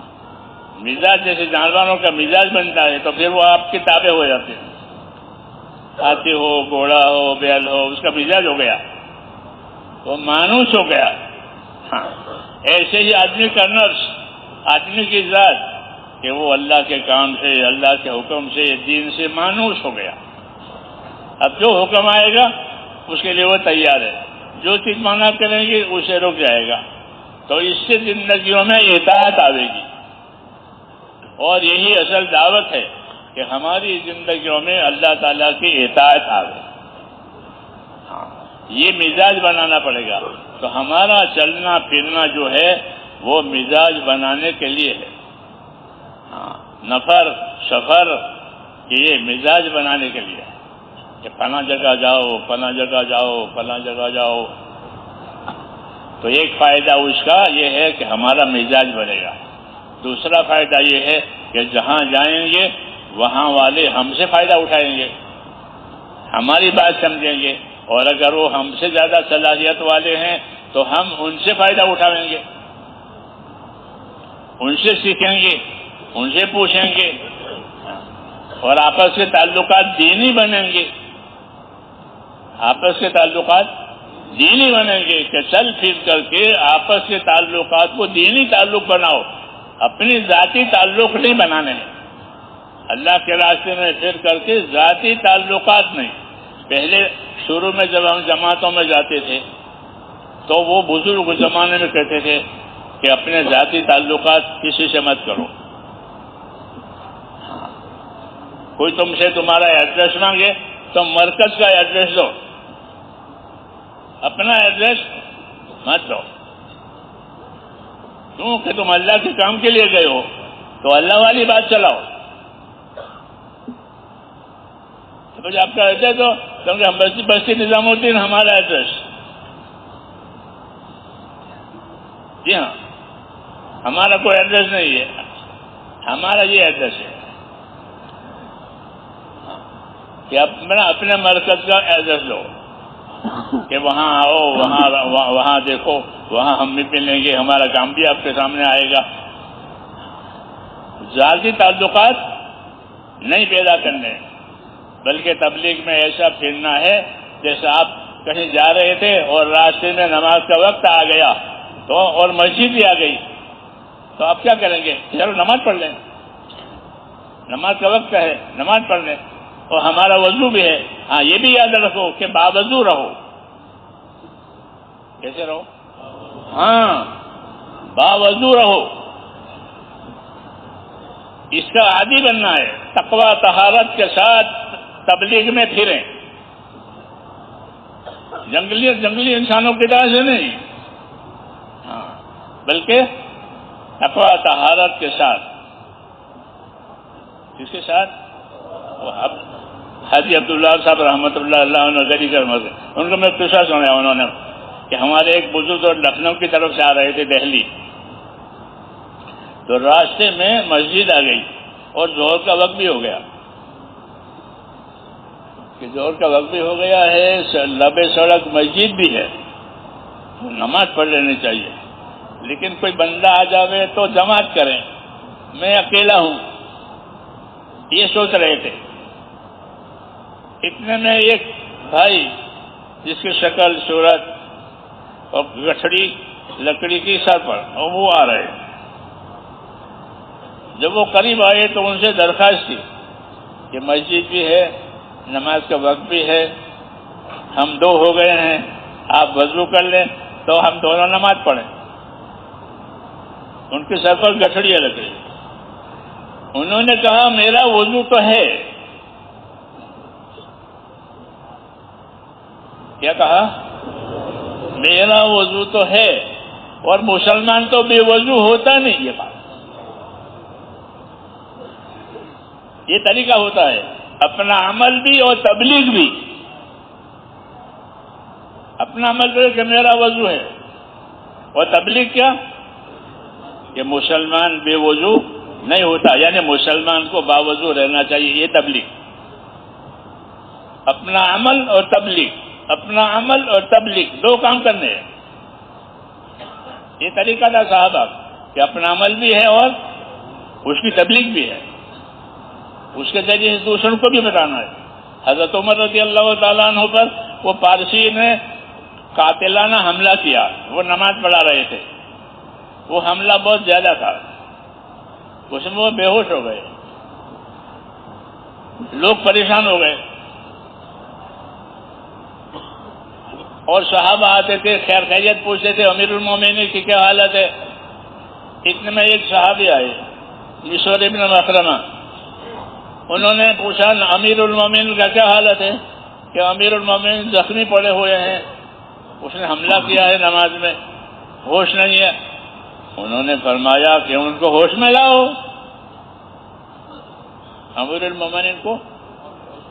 مزاج جیسے جانوروں کا مزاج بنتا ہے تو پھر وہ آپ کے تابع ہو جاتے ہیں۔ ہاتھی ہو، گھوڑا ہو، بیل ہو، اس کا مزاج ہو گیا، وہ مانوس ہو گیا۔ ہاں، ایسے ہی آدمی کا نفس، آدمی کی ذات، کہ وہ اللہ کے کام سے، اللہ کے حکم سے، دین سے مانوس ہو گیا۔ اب جو حکم آئے گا اس کے لیے وہ تیار ہے، جو چیز منع کریں گے اسے رک جائے گا۔ تو اس سے زندگیوں میں اطاعت آئے گی، اور یہی اصل دعوت ہے کہ ہماری زندگیوں میں اللہ تعالیٰ کی اطاعت آئے۔ ہاں، یہ مزاج بنانا پڑے گا۔ تو ہمارا چلنا پھرنا جو ہے وہ مزاج بنانے کے لیے ہے۔ ہاں، نفر سفر یہ مزاج بنانے کے لیے ہے کہ فلاں جگہ جاؤ، فلاں جگہ جاؤ، فلاں جگہ جاؤ۔ تو ایک فائدہ اس کا یہ ہے کہ ہمارا مزاج بنے گا۔ دوسرا فائدہ یہ ہے کہ جہاں جائیں گے وہاں والے ہم سے فائدہ اٹھائیں گے، ہماری بات سمجھیں گے، اور اگر وہ ہم سے زیادہ صلاحیت والے ہیں تو ہم ان سے فائدہ اٹھائیں گے، ان سے سیکھیں گے، ان سے پوچھیں گے، اور آپس کے تعلقات دینی بنیں گے۔ آپس کے تعلقات دینی بنیں گے کہ چل پھر کر کے آپس کے تعلقات کو دینی تعلق بناؤ، اپنی ذاتی تعلق نہیں بنانے ہیں۔ اللہ کے راستے میں پھر کر کے ذاتی تعلقات نہیں۔ پہلے شروع میں جب ہم جماعتوں میں جاتے تھے تو وہ بزرگ زمانے میں کہتے تھے کہ اپنے ذاتی تعلقات کسی سے مت کرو۔ کوئی تم سے تمہارا ایڈریس مانگے تو مرکز کا ایڈریس دو، اپنا ایڈریس مت دو، کیونکہ تم اللہ کے کام کے لیے گئے ہو تو اللہ والی بات چلاؤ۔ تو آپ کا ایڈریس دو، کیونکہ ہم بستی نظام الدین ہمارا ایڈریس۔ جی ہاں، ہمارا کوئی ایڈریس نہیں ہے، ہمارا یہ ایڈریس ہے کہ اپنے مرکز کا ایڈریس لو، کہ وہاں آؤ، وہاں دیکھو، وہاں ہم بھی ملیں گے، ہمارا کام بھی آپ کے سامنے آئے گا۔ ذاتی تعلقات نہیں پیدا کرنے، بلکہ تبلیغ میں ایسا پھرنا ہے جیسے آپ کہیں جا رہے تھے اور راستے میں نماز کا وقت آ گیا تو اور مسجد بھی آ گئی تو آپ کیا کریں گے؟ چلو نماز پڑھ لیں، نماز کا وقت ہے، نماز پڑھ لیں، اور ہمارا وضو بھی ہے۔ ہاں، یہ بھی یاد رکھو کہ باوضو رہو۔ کیسے رہو؟ ہاں، باوضو رہو، اس کا عادی بننا ہے۔ تقوی طہارت کے ساتھ تبلیغ میں پھریں، جنگلی انسانوں کی طرح سے نہیں، ہاں، بلکہ تقوی طہارت کے ساتھ۔ کس کے ساتھ؟ حاجی عبداللہ صاحب رحمۃ اللہ علیہ گری کر مر گئے، ان کو میں قصہ سنایا انہوں نے کہ ہمارے ایک بزرگ لکھنؤ کی طرف سے آ رہے تھے دہلی، تو راستے میں مسجد آ گئی اور ظہر کا وقت بھی ہو گیا، کہ ظہر کا وقت بھی ہو گیا ہے، لبے سڑک مسجد بھی ہے، نماز پڑھ لینی چاہیے، لیکن کوئی بندہ آ جاوے تو جماعت کریں، میں اکیلا ہوں، یہ سوچ رہے تھے۔ اتنے میں ایک بھائی جس کی شکل صورت اور گٹھڑی لکڑی کی سر پر، اور وہ آ رہے، جب وہ قریب آئے تو ان سے درخواست کی کہ مسجد بھی ہے، نماز کا وقت بھی ہے، ہم دو ہو گئے ہیں، آپ وضو کر لیں تو ہم دونوں نماز پڑھیں۔ ان کے سر پر گٹھڑیاں لگ رہی. انہوں نے کہا میرا وضو تو ہے. کیا کہا؟ میرا وضو تو ہے اور مسلمان تو بے وضو ہوتا نہیں. یہ بات، یہ طریقہ ہوتا ہے اپنا عمل بھی اور تبلیغ بھی. اپنا عمل کرے کہ میرا وضو ہے، اور تبلیغ کیا کہ مسلمان بے وضو نہیں ہوتا، یعنی مسلمان کو باوضو رہنا چاہیے. یہ تبلیغ. اپنا عمل اور تبلیغ، اپنا عمل اور تبلیغ دو کام کرنے ہیں. یہ طریقہ تھا صحابہ کہ اپنا عمل بھی ہے اور اس کی تبلیغ بھی ہے، اس کے ذریعے دوسروں کو بھی بتانا ہے. حضرت عمر رضی اللہ تعالیٰ عنہ پر وہ پارسی نے قاتلانہ حملہ کیا. وہ نماز پڑھا رہے تھے، وہ حملہ بہت زیادہ تھا، اس میں وہ بے ہوش ہو گئے. لوگ پریشان ہو گئے اور صحابہ آتے تھے، خیر خیریت پوچھتے تھے، امیر المومنین کی کیا حالت ہے. اتنے میں ایک صحابی آئے مسور ابن مخرمہ. انہوں نے پوچھا امیر المومنین کا کیا حالت ہے؟ کہ امیر المومنین زخمی پڑے ہوئے ہیں، اس نے حملہ کیا ہے نماز میں، ہوش نہیں ہے. انہوں نے فرمایا کہ ان کو ہوش میں لاؤ. امیر المومنین کو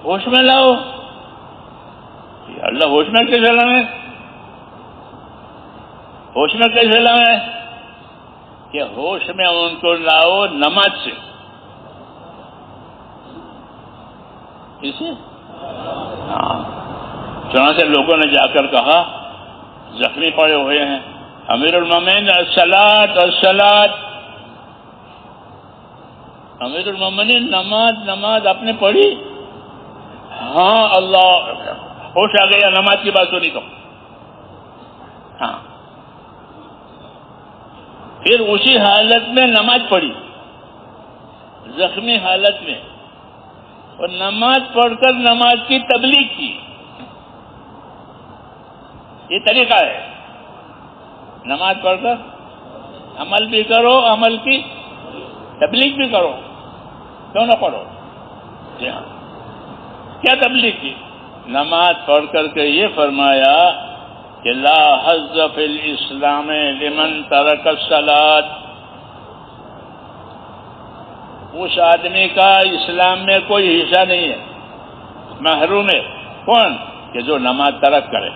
ہوش میں لاؤ. اللہ ہوش میں کیسے لائیں؟ ہوش میں کیسے لائیں؟ کہ ہوش میں ان کو لاؤ نماز سے. اسے ہاں، چنانچہ لوگوں نے جا کر کہا زخمی پڑے ہوئے ہیں، امیر المومنین الصلاۃ الصلاۃ. امیر المومنین نماز نماز آپ نے پڑھی؟ ہاں. اللہ، ہوش آ گیا، نماز کی بات سنی تو. ہاں، پھر اسی حالت میں نماز پڑھی، زخمی حالت میں، اور نماز پڑھ کر نماز کی تبلیغ کی. یہ طریقہ ہے. نماز پڑھ کر عمل بھی کرو، عمل کی تبلیغ بھی کرو. کیوں نہ پڑھو؟ جی ہاں. کیا تبلیغ کی؟ نماز پڑھ کر کے یہ فرمایا کہ لا حظ فی الاسلام لمن ترک الصلاۃ. اس آدمی کا اسلام میں کوئی حصہ نہیں ہے، محروم ہے. کون؟ کہ جو نماز ترک کرے.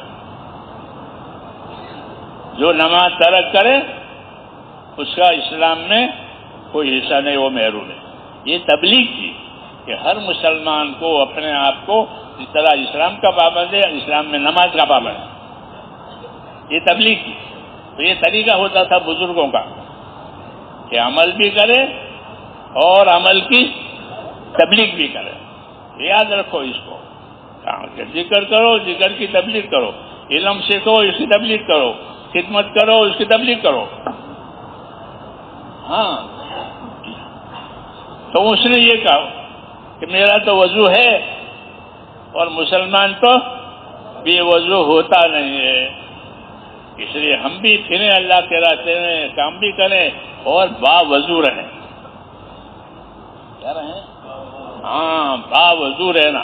جو نماز ترک کرے اس کا اسلام میں کوئی حصہ نہیں، وہ محروم ہے. یہ تبلیغ کی کہ ہر مسلمان کو اپنے آپ کو اس طرح اسلام کا پابند ہے، اسلام میں نماز کا پابند ہے. یہ تبلیغ کی. تو یہ طریقہ ہوتا تھا بزرگوں کا کہ عمل بھی کرے اور عمل کی تبلیغ بھی کرے. یاد رکھو اس کو. ذکر کرو، ذکر کی تبلیغ کرو. علم سیکھو، اس کی تبلیغ کرو. خدمت کرو، اس کی تبلیغ کرو. ہاں. تو اس نے یہ کہا کہ میرا تو وضو ہے اور مسلمان تو بے وضو ہوتا نہیں ہے، اس لیے ہم بھی پھریں اللہ کے راستے میں، کام بھی کریں اور باوضو رہیں. کیا رہیں؟ ہاں، باوضو رہنا.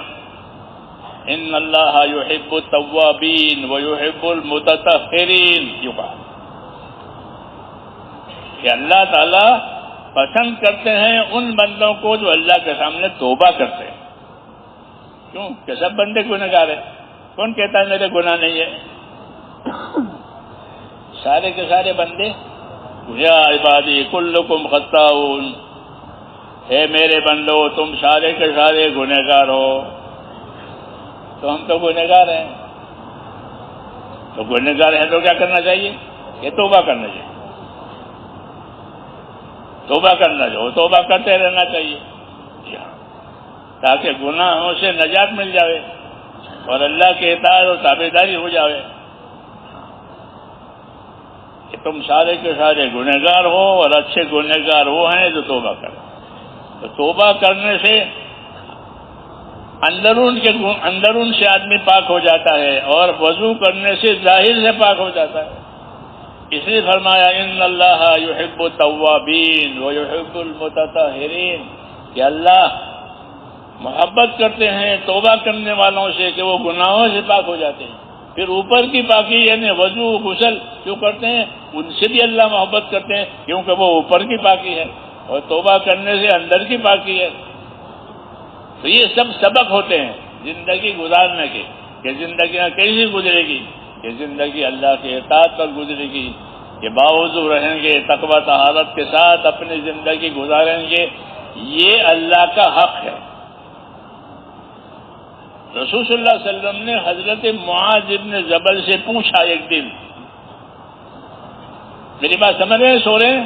ان اللہ یحب التوابین ویحب المتطہرین. یہ بات کہ اللہ تعالی پسند کرتے ہیں ان بندوں کو جو اللہ کے سامنے توبہ کرتے ہیں. کیوں کہ سب بندے گنہگار ہیں. کون کہتا ہے میرے گناہ نہیں ہے؟ سارے کے سارے بندے. یا عبادی کلکم خطاؤن، اے میرے بندو تم سارے کے سارے گنہگار ہو. تو ہم تو گنہگار ہیں. تو گنہگار ہیں تو کیا کرنا چاہیے؟ کہ توبہ کرنا چاہیے. توبہ کرنا چاہیے، توبہ کرتے رہنا چاہیے تاکہ گناہوں سے نجات مل جائے اور اللہ کے اطاعت اور تابعداری ہو جائے. کہ تم سارے کے سارے گنہگار ہو اور اچھے گنہگار وہ ہیں جو توبہ کریں. تو توبہ کرنے سے اندرون سے آدمی پاک ہو جاتا ہے اور وضو کرنے سے ظاہر سے پاک ہو جاتا ہے. اس لیے فرمایا ان اللہ یحب التوابین ویحب المتطہرین، کہ اللہ محبت کرتے ہیں توبہ کرنے والوں سے کہ وہ گناہوں سے پاک ہو جاتے ہیں۔ پھر اوپر کی پاکی یعنی وضو غسل جو کرتے ہیں ان سے بھی اللہ محبت کرتے ہیں کیونکہ وہ اوپر کی پاکی ہے، اور توبہ کرنے سے اندر کی پاکی ہے۔ تو یہ سب سبق ہوتے ہیں زندگی گزارنے کے، کہ زندگی کیسی گزرے گی، کہ زندگی اللہ کے اطاعت پر گزرے گی، کہ باوضو رہیں گے، تقوی طہارت کے ساتھ اپنی زندگی گزاریں گے، یہ اللہ کا حق ہے۔ رسول صلی اللہ علیہ وسلم نے حضرت معاذ ابن جبل سے پوچھا ایک دن، میری بات سمجھ رہے ہیں، سو رہے ہیں؟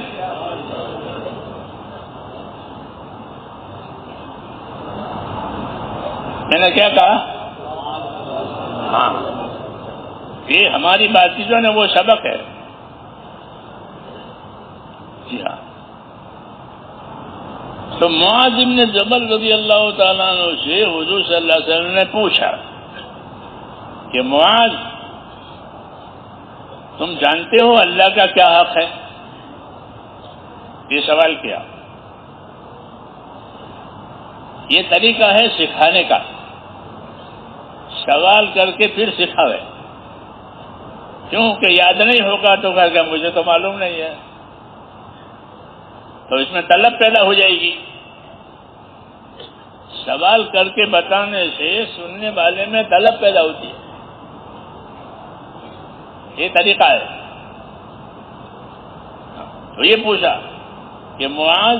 میں نے کیا کہا؟ ہاں، یہ ہماری بات چیزوں نے وہ سبق ہے۔ جی ہاں، تو معاذ بن جبل رضی اللہ تعالیٰ عنہ سے حضور صلی اللہ علیہ وسلم نے پوچھا کہ معاذ، تم جانتے ہو اللہ کا کیا حق ہے؟ یہ سوال کیا۔ یہ طریقہ ہے سکھانے کا، سوال کر کے پھر سکھاوے، کیونکہ یاد نہیں ہوگا تو کہا کہ مجھے تو معلوم نہیں ہے، تو اس میں طلب پیدا ہو جائے گی۔ سوال کر کے بتانے سے سننے والے میں طلب پیدا ہوتی ہے، یہ طریقہ ہے۔ تو یہ پوچھا کہ معاذ،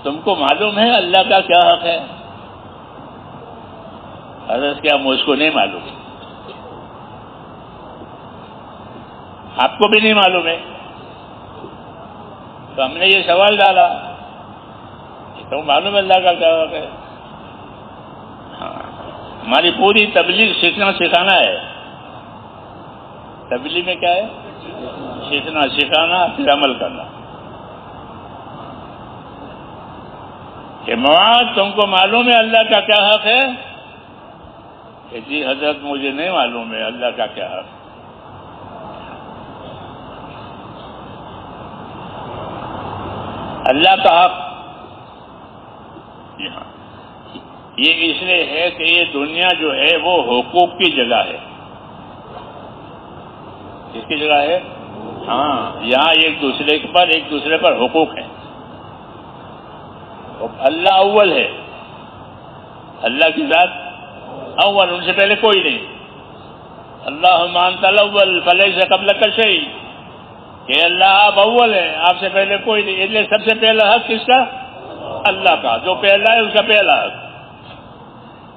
تم کو معلوم ہے اللہ کا کیا حق ہے؟ حضرت کیا مجھ کو نہیں معلوم، آپ کو بھی نہیں معلوم ہے؟ تو ہم نے یہ سوال ڈالا کہ تم معلوم ہے اللہ کا کیا حق ہے؟ ہاں، ہماری پوری تبلیغ سیکھنا سکھانا ہے۔ تبلیغ میں کیا ہے؟ سیکھنا سکھانا پھر عمل کرنا۔ کہ معاذ، تم کو معلوم ہے اللہ کا کیا حق ہے؟ کہ جی حضرت مجھے نہیں معلوم ہے اللہ کا کیا حق ہے۔ اللہ کا حق جی ہاں، یہ اس لیے ہے کہ یہ دنیا جو ہے وہ حقوق کی جگہ ہے۔ کس کی جگہ ہے؟ ہاں، یہاں ایک دوسرے پر حقوق ہیں۔ اللہ اول ہے، اللہ کی ذات اول، ان سے پہلے کوئی نہیں۔ اللہم انت الاول فلیس قبلک شیء، کہ اللہ آپ اول ہیں، آپ سے پہلے کوئی نہیں، اس لیے سب سے پہلا حق کس کا؟ اللہ کا، جو پہلا ہے اس کا پہلا حق۔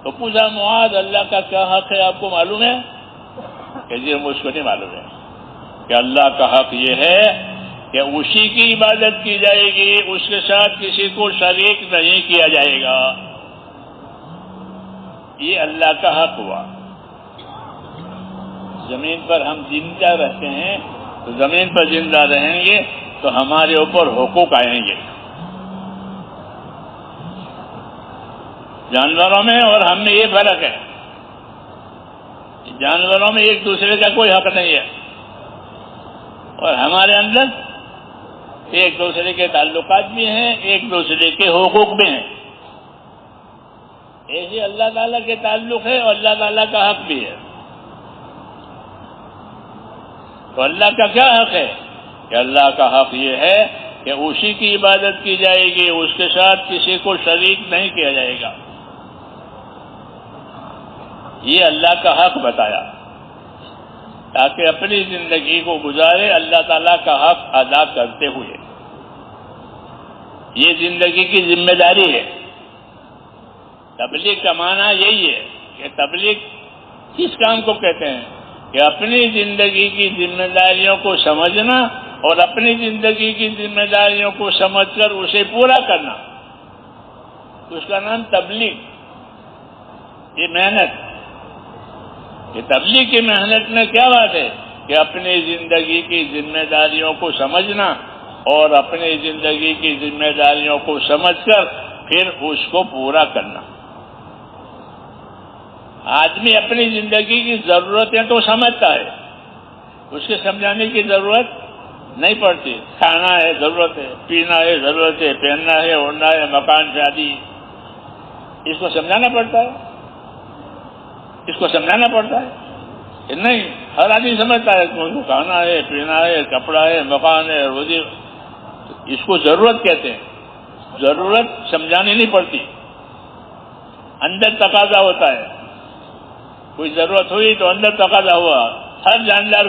تو پوچھا معاذ، اللہ کا کیا حق ہے آپ کو معلوم ہے؟ کہ جی مجھ کو نہیں معلوم ہے۔ کہ اللہ کا حق یہ ہے کہ اسی کی عبادت کی جائے گی، اس کے ساتھ کسی کو شریک نہیں کیا جائے گا، یہ اللہ کا حق ہوا۔ زمین پر ہم زندہ رہتے ہیں تو زمین پر زندہ رہیں گے تو ہمارے اوپر حقوق آئیں گے، جانوروں میں اور ہم میں یہ فرق ہے، جانوروں میں ایک دوسرے کا کوئی حق نہیں ہے، اور ہمارے اندر ایک دوسرے کے تعلقات بھی ہیں، ایک دوسرے کے حقوق بھی ہیں۔ ایسے اللہ تعالیٰ کے تعلق ہے اور اللہ تعالیٰ کا حق بھی ہے۔ تو اللہ کا کیا حق ہے؟ کہ اللہ کا حق یہ ہے کہ اسی کی عبادت کی جائے گی، اس کے ساتھ کسی کو شریک نہیں کیا جائے گا، یہ اللہ کا حق بتایا تاکہ اپنی زندگی کو گزارے اللہ تعالیٰ کا حق ادا کرتے ہوئے۔ یہ زندگی کی ذمہ داری ہے۔ تبلیغ کا معنی یہی ہے کہ تبلیغ کس کام کو کہتے ہیں؟ کہ اپنی زندگی کی ذمہ داریوں کو سمجھنا اور اپنی زندگی کی ذمہ داریوں کو سمجھ کر اسے پورا کرنا، اس کا نام تبلیغ۔ یہ محنت، یہ تبلیغ کی محنت میں کیا بات ہے؟ کہ اپنی زندگی کی ذمہ داریوں کو سمجھنا اور اپنی زندگی کی ذمہ داریوں کو سمجھ کر پھر اس کو پورا کرنا۔ آدمی اپنی زندگی کی ضرورتیں تو سمجھتا ہے، اس کے سمجھانے کی ضرورت نہیں پڑتی. کھانا ہے ضرورت ہے، پینا ہے ضرورت ہے، پہننا ہے اوڑھنا ہے، مکان شادی، اس کو سمجھانا پڑتا ہے، اس کو سمجھانا پڑتا ہے کہ نہیں. ہر آدمی سمجھتا ہے کہ ان کو کھانا ہے، پینا ہے، کپڑا ہے، مکان ہے، روزی. اس کو ضرورت کہتے ہیں. ضرورت سمجھانی نہیں پڑتی، اندر تقاضا ہوتا ہے. کوئی ضرورت ہوئی تو اندر تقاضا ہوا. ہر جاندار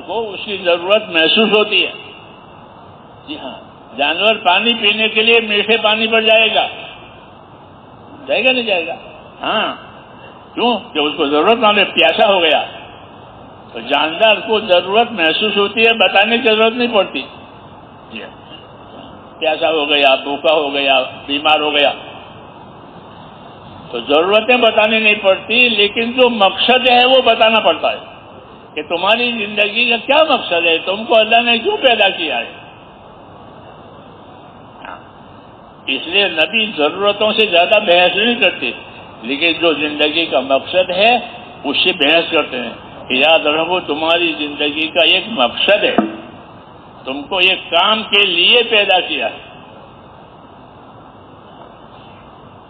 کو اس کی ضرورت محسوس ہوتی ہے. جی ہاں، جانور پانی پینے کے لیے میٹھے پانی پر جائے گا نہیں جائے گا؟ ہاں، کیوں کہ اس کو ضرورت نہ، پیاسا ہو گیا. تو جاندار کو ضرورت محسوس ہوتی ہے، بتانے کی ضرورت نہیں پڑتی. جی ہاں، پیاسا ہو گیا، بھوکا ہو گیا، بیمار ہو گیا، تو ضرورتیں بتانی نہیں پڑتی، لیکن جو مقصد ہے وہ بتانا پڑتا ہے کہ تمہاری زندگی کا کیا مقصد ہے، تم کو اللہ نے کیوں پیدا کیا ہے. اس لیے نبی ضرورتوں سے زیادہ بحث نہیں کرتے، لیکن جو زندگی کا مقصد ہے اس سے بحث کرتے ہیں کہ یاد رکھو تمہاری زندگی کا ایک مقصد ہے، تم کو ایک کام کے لیے پیدا کیا ہے.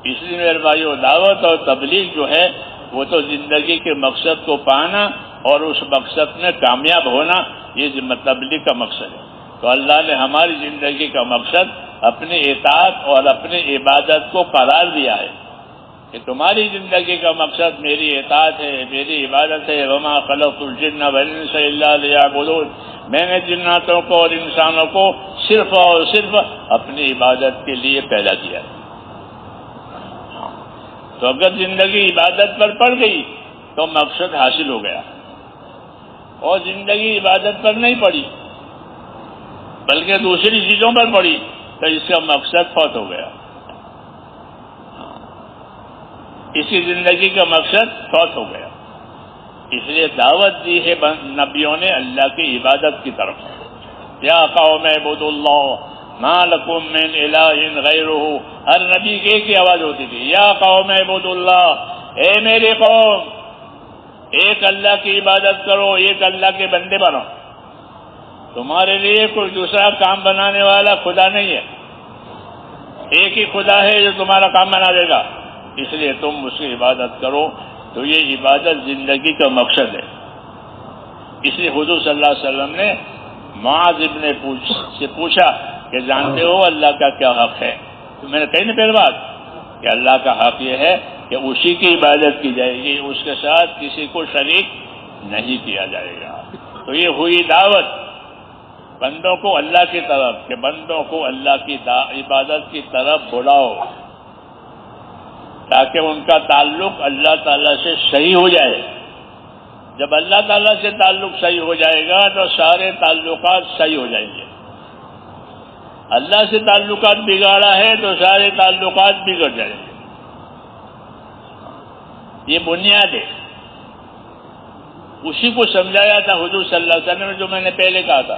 اس لیے میرے بھائیو، دعوت اور تبلیغ جو ہے وہ تو زندگی کے مقصد کو پانا اور اس مقصد میں کامیاب ہونا، یہ تبلیغ کا مقصد ہے. تو اللہ نے ہماری زندگی کا مقصد اپنی اطاعت اور اپنی عبادت کو قرار دیا ہے کہ تمہاری زندگی کا مقصد میری اطاعت ہے، میری عبادت ہے. وما خلقت الجن والانس الا لیعبدون. میں نے جناتوں کو اور انسانوں کو صرف اور صرف اپنی عبادت کے لیے پیدا کیا ہے. تو اگر زندگی عبادت پر پڑ گئی تو مقصد حاصل ہو گیا، اور زندگی عبادت پر نہیں پڑی بلکہ دوسری چیزوں پر پڑی تو اس کا مقصد فوت ہو گیا. اس کی زندگی کا مقصد فوت ہو گیا. اس لیے دعوت دی ہے نبیوں نے اللہ کی عبادت کی طرف. یا قوم اعبدوا اللہ ما لکم من الہ غیرہ. ہر نبی کی ایک ہی آواز ہوتی تھی، یا قوم اعبدوا اللہ، اے میری قوم ایک اللہ کی عبادت کرو، ایک اللہ کے بندے بنو. تمہارے لیے کوئی دوسرا کام بنانے والا خدا نہیں ہے، ایک ہی خدا ہے جو تمہارا کام بنا دے گا. اس لیے تم اس کی عبادت کرو. تو یہ عبادت زندگی کا مقصد ہے. اس لیے حضور صلی اللہ علیہ وسلم نے معاذ سے پوچھا کہ جانتے ہو اللہ کا کیا حق ہے؟ تو میں نے کہی نا پہلی بات کہ اللہ کا حق یہ ہے کہ اسی کی عبادت کی جائے گی، اس کے ساتھ کسی کو شریک نہیں کیا جائے گا. تو یہ ہوئی دعوت بندوں کو اللہ کی طرف، کہ بندوں کو اللہ کی عبادت کی طرف بلاؤ تاکہ ان کا تعلق اللہ تعالیٰ سے صحیح ہو جائے. جب اللہ تعالیٰ سے تعلق صحیح ہو جائے گا تو سارے تعلقات صحیح ہو جائیں گے. اللہ سے تعلقات بگاڑا ہے تو سارے تعلقات بگڑ جائیں گے. یہ بنیاد ہے. اسی کو سمجھایا تھا حضور صلی اللہ علیہ وسلم نے، جو میں نے پہلے کہا تھا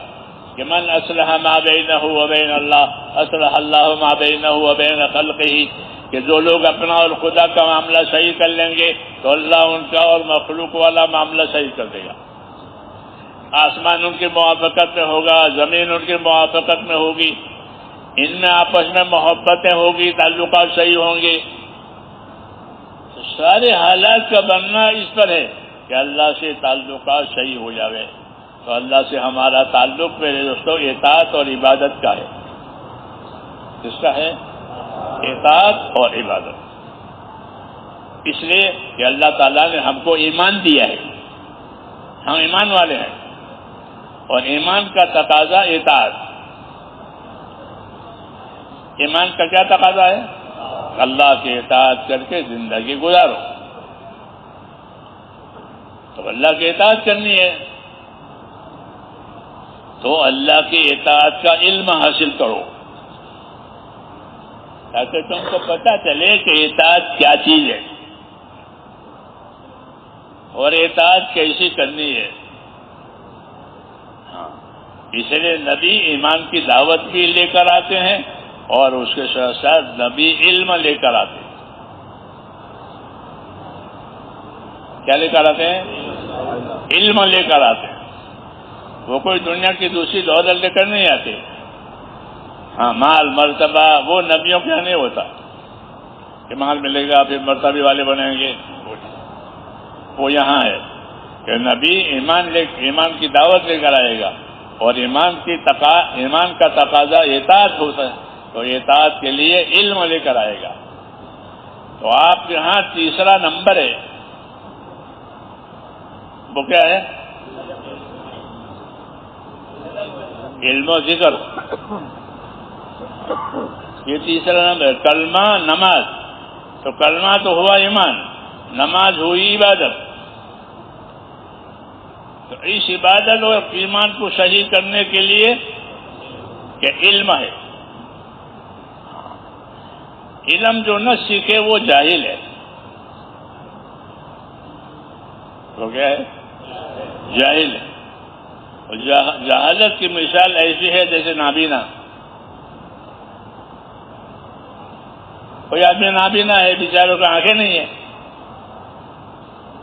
کہ من اصلح ما بینہ وبین اللہ اصلح اللہ ما بینہ وبین خلقہ، کہ جو لوگ اپنا اور خدا کا معاملہ صحیح کر لیں گے تو اللہ ان کا اور مخلوق والا معاملہ صحیح کر دے گا. آسمان ان کی موافقت میں ہوگا، زمین ان کی موافقت میں ہوگی، ان میں آپس میں محبتیں ہوگی، تعلقات صحیح ہوں گے. تو سارے حالات کا بننا اس پر ہے کہ اللہ سے تعلقات صحیح ہو جاوے. تو اللہ سے ہمارا تعلق میرے دوستوں اطاعت اور عبادت کا ہے. کس کا ہے؟ اطاعت اور عبادت. اس لیے کہ اللہ تعالیٰ نے ہم کو ایمان دیا ہے، ہم ایمان والے ہیں، اور ایمان کا تقاضا اطاعت. ایمان کا کیا تقاضا ہے؟ اللہ کی اطاعت کر کے زندگی گزارو. تو اللہ کی اطاعت کرنی ہے تو اللہ کی اطاعت کا علم حاصل کرو تاکہ تم کو پتہ چلے کہ اطاعت کیا چیز ہے اور اطاعت کیسی کرنی ہے. ہاں، اس لیے نبی ایمان کی دعوت بھی لے کر آتے ہیں اور اس کے ساتھ ساتھ نبی علم لے کر آتے ہیں. کیا لے کر آتے ہیں؟ علم لے کر آتے ہیں، وہ کوئی دنیا کی دوسری دولت لے کر نہیں آتے. ہاں مال مرتبہ وہ نبیوں کے یہاں نہیں ہوتا کہ مال ملے گا پھر مرتبے والے بنیں گے. وہ یہاں ہے کہ نبی ایمان کی دعوت لے کر آئے گا، اور ایمان کا تقاضا اطاعت ہوتا ہے، تو اطاعت کے لیے علم لے کر آئے گا. تو آپ کے ہاں تیسرا نمبر ہے، وہ کیا ہے؟ علم و ذکر. یہ تیسرا نمبر ہے. کلمہ نماز، تو کلمہ تو ہوا ایمان، نماز ہوئی عبادت. تو اس عبادت اور ایمان کو صحیح کرنے کے لیے کہ علم ہے. علم جو نہ سیکھے وہ جاہل ہے. تو کیا ہے؟ جاہل ہے. اور جہالت کی مثال ایسی ہے جیسے نابینا. کوئی آدمی نابینا ہے، بیچاروں کو آنکھیں نہیں ہے،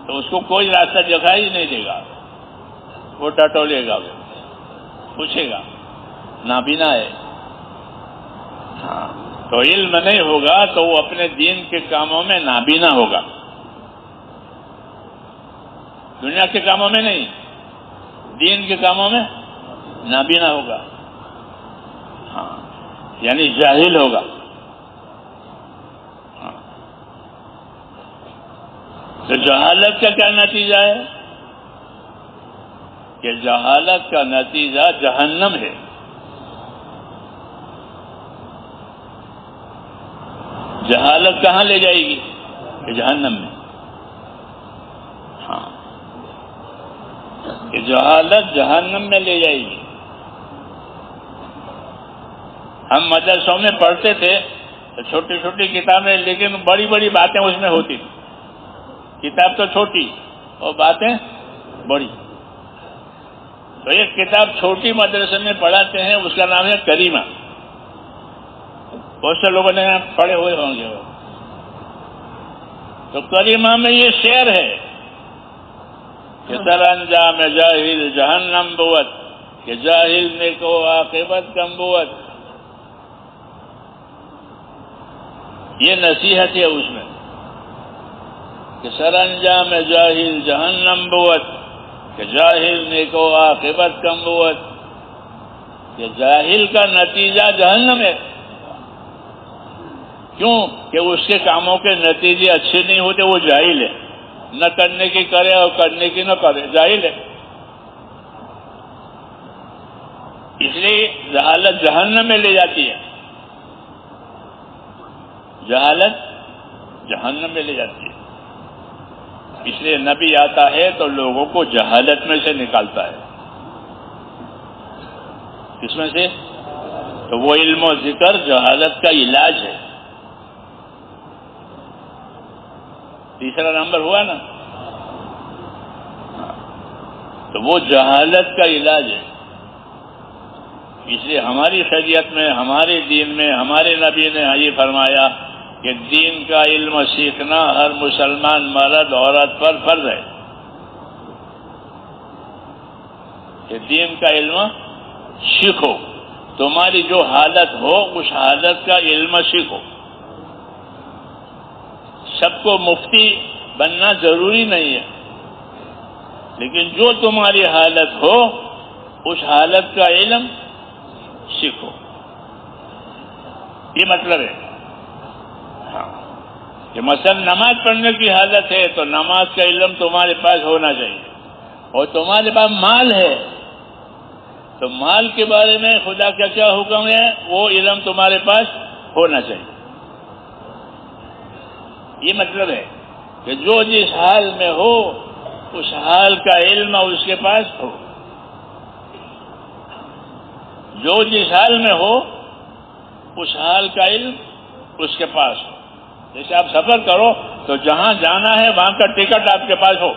تو اس کو کوئی راستہ دکھائی نہیں دے گا، وہ ٹٹولے گا، پوچھے گا، نابینا ہے. ہاں تو علم نہیں ہوگا تو وہ اپنے دین کے کاموں میں نابینا ہوگا، دنیا کے کاموں میں نہیں، دین کے کاموں میں نابینا ہوگا. ہاں یعنی جاہل ہوگا. ہاں تو جہالت کا کیا نتیجہ ہے؟ کہ جہالت کا نتیجہ جہنم ہے. جہالت کہاں لے جائے گی؟ کہ جہنم میں. ہاں کہ جہالت جہنم میں لے جائے گی. ہم مدرسوں میں پڑھتے تھے تو چھوٹی چھوٹی کتابیں، لیکن بڑی بڑی باتیں اس میں ہوتی تھی. کتاب تو چھوٹی اور باتیں بڑی. تو ایک کتاب چھوٹی مدرسے میں پڑھاتے ہیں، اس کا نام ہے کریمہ. بہت سے لوگوں نے پڑھے ہوئے ہوں گے. تو کریمہ میں یہ شعر ہے کہ سر انجام جاہل جہنم بود، کہ جاہل نے کو عاقبت کم بود. یہ نصیحت ہے اس میں کہ سر انجام جاہل جہنم بود، کہ جاہل نے کو عاقبت کم بود. کہ جاہل کا نتیجہ جہنم ہے. کیوں؟ کہ اس کے کاموں کے نتیجے اچھے نہیں ہوتے، وہ جاہل ہے. نہ کرنے کی کرے اور کرنے کی نہ کرے، جاہل ہے. اس لیے جہالت جہنم میں لے جاتی ہے. جہالت جہنم میں لے جاتی ہے. اس لیے نبی آتا ہے تو لوگوں کو جہالت میں سے نکالتا ہے. کس میں سے؟ تو وہ علم و ذکر جہالت کا علاج ہے. تیسرا نمبر ہوا نا. تو وہ جہالت کا علاج ہے. اس لیے ہماری شریعت میں، ہمارے دین میں، ہمارے نبی نے یہ فرمایا کہ دین کا علم سیکھنا ہر مسلمان مرد عورت پر فرض ہے. کہ دین کا علم سیکھو، تمہاری جو حالت ہو اس حالت کا علم سیکھو. سب کو مفتی بننا ضروری نہیں ہے، لیکن جو تمہاری حالت ہو اس حالت کا علم سیکھو. یہ مطلب ہے. ہاں کہ مثلا نماز پڑھنے کی حالت ہے تو نماز کا علم تمہارے پاس ہونا چاہیے. اور تمہارے پاس مال ہے تو مال کے بارے میں خدا کا کیا حکم ہے وہ علم تمہارے پاس ہونا چاہیے. یہ مطلب ہے کہ جو جس حال میں ہو اس حال کا علم اس کے پاس ہو. جو جس حال میں ہو اس حال کا علم اس کے پاس ہو. جیسے آپ سفر کرو تو جہاں جانا ہے وہاں کا ٹکٹ آپ کے پاس ہو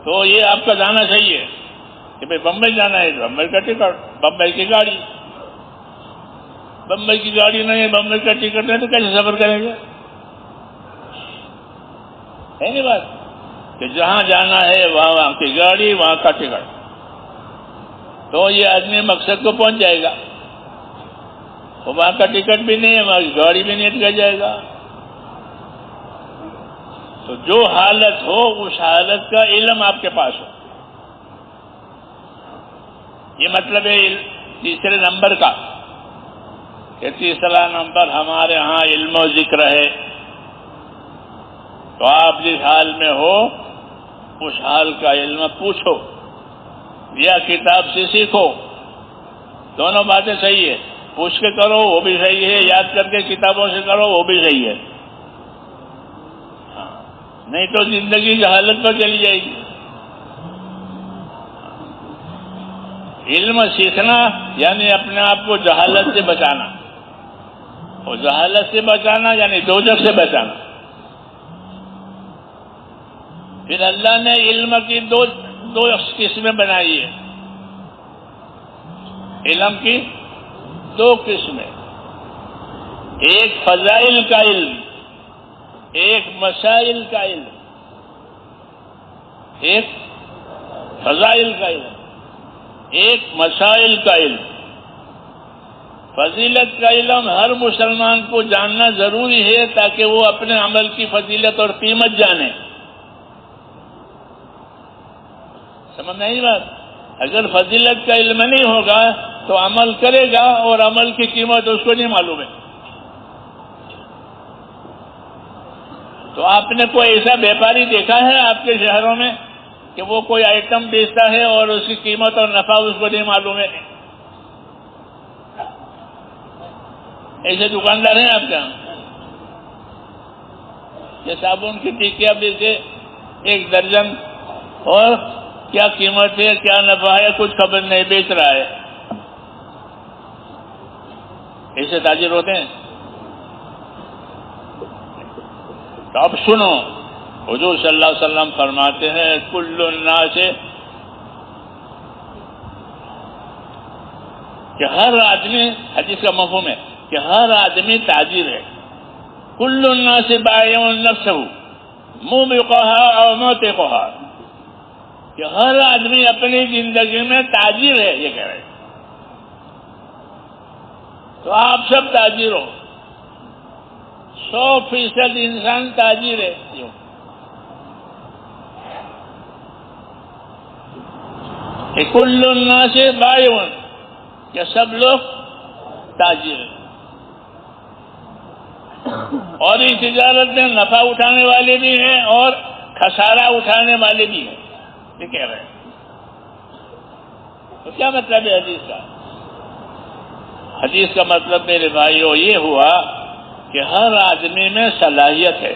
تو یہ آپ کا جانا چاہیے کہ بھائی بمبئی جانا ہے تو بمبئی کا ٹکٹ، بمبئی کی گاڑی. بمبئی کی گاڑی نہیں ہے، بمبئی کا ٹکٹ نہیں تو کیسے سفر کریں گے؟ ہے نہیں بات. کہ جہاں جانا ہے وہاں کی گاڑی، وہاں کا ٹکٹ، تو یہ آدمی مقصد کو پہنچ جائے گا. وہاں کا ٹکٹ بھی نہیں ہے، وہاں کی گاڑی بھی نہیں ٹکٹ جائے گا. تو جو حالت ہو اس حالت کا علم آپ کے پاس ہو. یہ مطلب ہے تیسرے نمبر کا، کہ تیسرا نمبر ہمارے ہاں علم و ذکر ہے. تو آپ جس حال میں ہو اس حال کا علم پوچھو یا کتاب سے سیکھو. دونوں باتیں صحیح ہے. پوچھ کے کرو وہ بھی صحیح ہے، یاد کر کے کتابوں سے کرو وہ بھی صحیح ہے. نہیں تو زندگی کی حالت پر چلی جائے گی. علم سیکھنا یعنی اپنے آپ کو جہالت سے بچانا، اور جہالت سے بچانا یعنی دوزخ سے بچانا. پھر اللہ نے علم کی دو قسمیں بنائی ہیں. علم کی دو قسمیں، ایک فضائل کا علم، ایک مسائل کا علم. ایک فضائل کا علم، ایک مسائل کا علم. فضیلت کا علم ہر مسلمان کو جاننا ضروری ہے تاکہ وہ اپنے عمل کی فضیلت اور قیمت جانے. سمجھ میں آئی بات؟ اگر فضیلت کا علم نہیں ہوگا تو عمل کرے گا اور عمل کی قیمت اس کو نہیں معلوم ہے. تو آپ نے کوئی ایسا بیپاری دیکھا ہے آپ کے شہروں میں کہ وہ کوئی آئٹم بیچتا ہے اور اس کی قیمت اور نفع اس کو نہیں معلوم ہے؟ ایسے دکاندار ہیں آپ کے یہاں؟ یہ صابن کی ٹکیاں بیچے 1 درجن، اور کیا قیمت ہے کیا نفع ہے کچھ خبر نہیں، بیچ رہا ہے. ایسے تاجر ہوتے ہیں؟ تو اب سنو، حضور صلی اللہ علیہ وسلم فرماتے ہیں کل الناس، کہ ہر آدمی، حدیث کا مفہوم ہے کہ ہر آدمی تاجر ہے. کل الناس بائع نفسہ موبقها او موتقها، کہ ہر آدمی اپنی زندگی میں تاجر ہے. یہ کہہ رہے ہیں. تو آپ سب تاجر ہو. 100% انسان تاجر ہے. کہ کل الناس بائع، کہ سب لوگ تاجر ہیں. اور اس تجارت میں نفع اٹھانے والے بھی ہیں اور خسارہ اٹھانے والے بھی ہیں. یہ کہہ رہے ہیں. تو کیا مطلب ہے حدیث کا؟ حدیث کا مطلب میرے بھائیوں یہ ہوا کہ ہر آدمی میں صلاحیت ہے،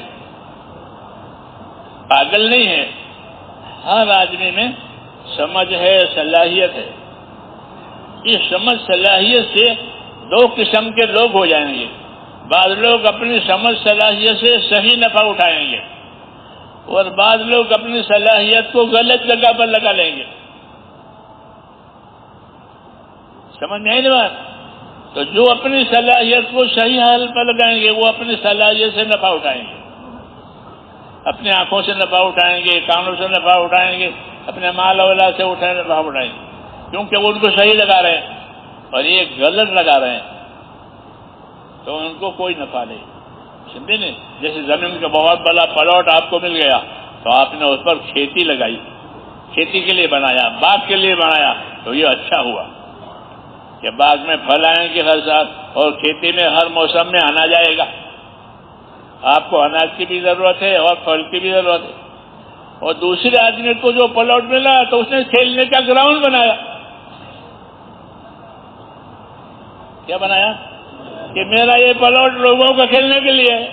پاگل نہیں ہے. ہر آدمی میں سمجھ ہے، صلاحیت ہے. اس سمجھ صلاحیت سے 2 قسم کے لوگ ہو جائیں گے. بعض لوگ اپنی سمجھ صلاحیت سے صحیح نفع اٹھائیں گے، اور بعض لوگ اپنی صلاحیت کو غلط جگہ پر لگا لیں گے. سمجھ میں آئی نا بات؟ تو جو اپنی صلاحیت کو صحیح حال پر لگائیں گے وہ اپنی صلاحیت سے نفع اٹھائیں گے. اپنی آنکھوں سے نفع اٹھائیں گے، کانوں سے نفع اٹھائیں گے، اپنے مال اولاد سے نفع اٹھائیں گے، کیونکہ وہ ان کو صحیح لگا رہے ہیں. اور یہ غلط لگا رہے ہیں تو ان کو کوئی نفع نہیں. سمجھے نہیں؟ جیسے زمین کا بہت بڑا پلاٹ آپ کو مل گیا تو آپ نے اس پر کھیتی لگائی، کھیتی کے لیے بنایا، باغ کے لیے بنایا، تو یہ اچھا ہوا کہ باغ میں پھل آئیں گے ہر سال، اور کھیتی میں ہر موسم میں اناج آئے گا. آپ کو اناج کی بھی ضرورت ہے اور پھل کی بھی ضرورت ہے. اور دوسرے آدمی کو جو پلاٹ ملا تو اس نے کھیلنے کا گراؤنڈ بنایا. کیا بنایا؟ کہ میرا یہ پلاٹ لوگوں کا کھیلنے کے لیے ہے.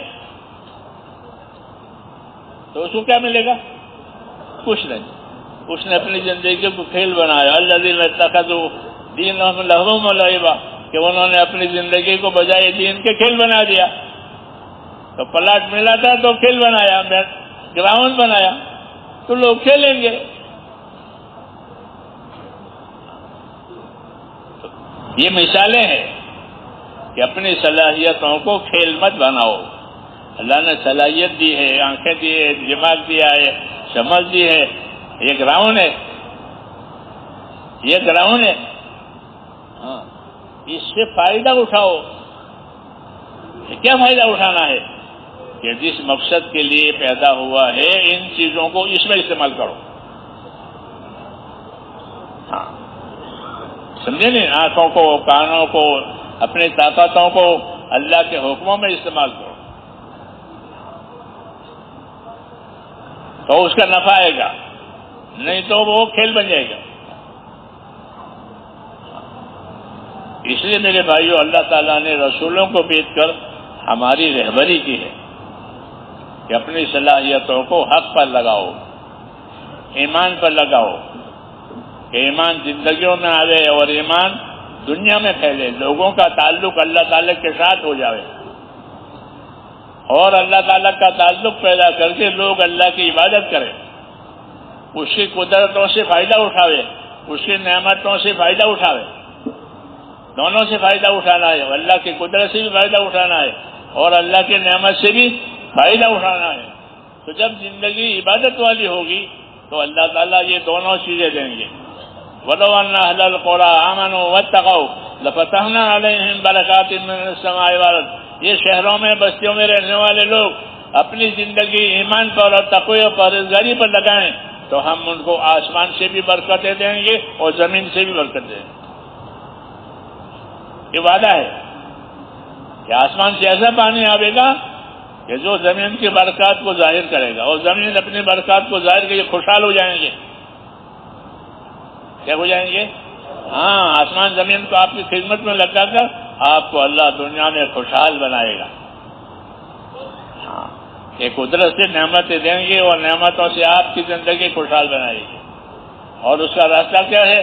تو اس کو کیا ملے گا؟ کچھ نہیں. اس نے اپنی زندگی کو کھیل بنایا. الذین اتخذوا دینہم لہوا ولعبا، کہ انہوں نے اپنی زندگی کو بجائے دین کے کھیل بنا دیا. تو پلاٹ ملا تھا تو کھیل بنایا، گراؤنڈ بنایا تو لوگ کھیلیں گے. یہ مثالیں ہیں کہ اپنی صلاحیتوں کو کھیل مت بناؤ. اللہ نے صلاحیت دی ہے، آنکھیں دی ہے، دماغ دیا ہے، سمجھ لی ہے یہ گراؤنڈ ہے، یہ گراؤنڈ ہے، ہاں اس سے فائدہ اٹھاؤ۔ کیا فائدہ اٹھانا ہے؟ کہ جس مقصد کے لیے پیدا ہوا ہے ان چیزوں کو اس میں استعمال کرو۔ ہاں سمجھے نہیں؟ آنکھوں کو، کانوں کو، اپنی طاقتوں کو اللہ کے حکموں میں استعمال کرو تو اس کا نفع آئے گا، نہیں تو وہ کھیل بن جائے گا۔ اس لیے میرے بھائیوں اللہ تعالیٰ نے رسولوں کو بھیج کر ہماری رہبری کی ہے کہ اپنی صلاحیتوں کو حق پر لگاؤ، ایمان پر لگاؤ، کہ ایمان زندگیوں میں آئے اور ایمان دنیا میں پھیلے، لوگوں کا تعلق اللہ تعالیٰ کے ساتھ ہو جائے اور اللہ تعالیٰ کا تعلق پیدا کر کے لوگ اللہ کی عبادت کریں، اس کی قدرتوں سے فائدہ اٹھاوے، اس کی نعمتوں سے فائدہ اٹھاوے، دونوں سے فائدہ اٹھانا ہے، اللہ کی قدرت سے بھی فائدہ اٹھانا ہے اور اللہ کی نعمت سے بھی فائدہ اٹھانا ہے۔ تو جب زندگی عبادت والی ہوگی تو اللہ تعالیٰ یہ دونوں چیزیں دیں گے۔ وَلَوْ أَنَّ أَهْلَ الْقُرَىٰ آمَنُوا وَاتَّقَوْا لَفَتَحْنَا عَلَيْهِمْ بَرَكَاتٍ مِّنَ السَّمَاءِ وَالْأَرْضِ۔ یہ شہروں میں بستیوں میں رہنے والے لوگ اپنی زندگی ایمان پر اور تقوی اور پرہیزگاری پر لگائیں تو ہم ان کو آسمان سے بھی برکتیں دیں گے اور زمین سے بھی برکت دیں گے۔ یہ وعدہ ہے کہ آسمان سے ایسا پانی آئے گا کہ جو زمین کی برکات کو ظاہر کرے گا اور زمین اپنی برکات کو ظاہر کر کے خوشحال ہو جائیں گے۔ کیا ہو جائیں گے؟ ہاں آسمان زمین کو آپ کی خدمت میں لگا کر آپ کو اللہ دنیا میں خوشحال بنائے گا۔ ہاں یہ قدرت سے نعمتیں دیں گے اور نعمتوں سے آپ کی زندگی خوشحال بنائے گی۔ اور اس کا راستہ کیا ہے؟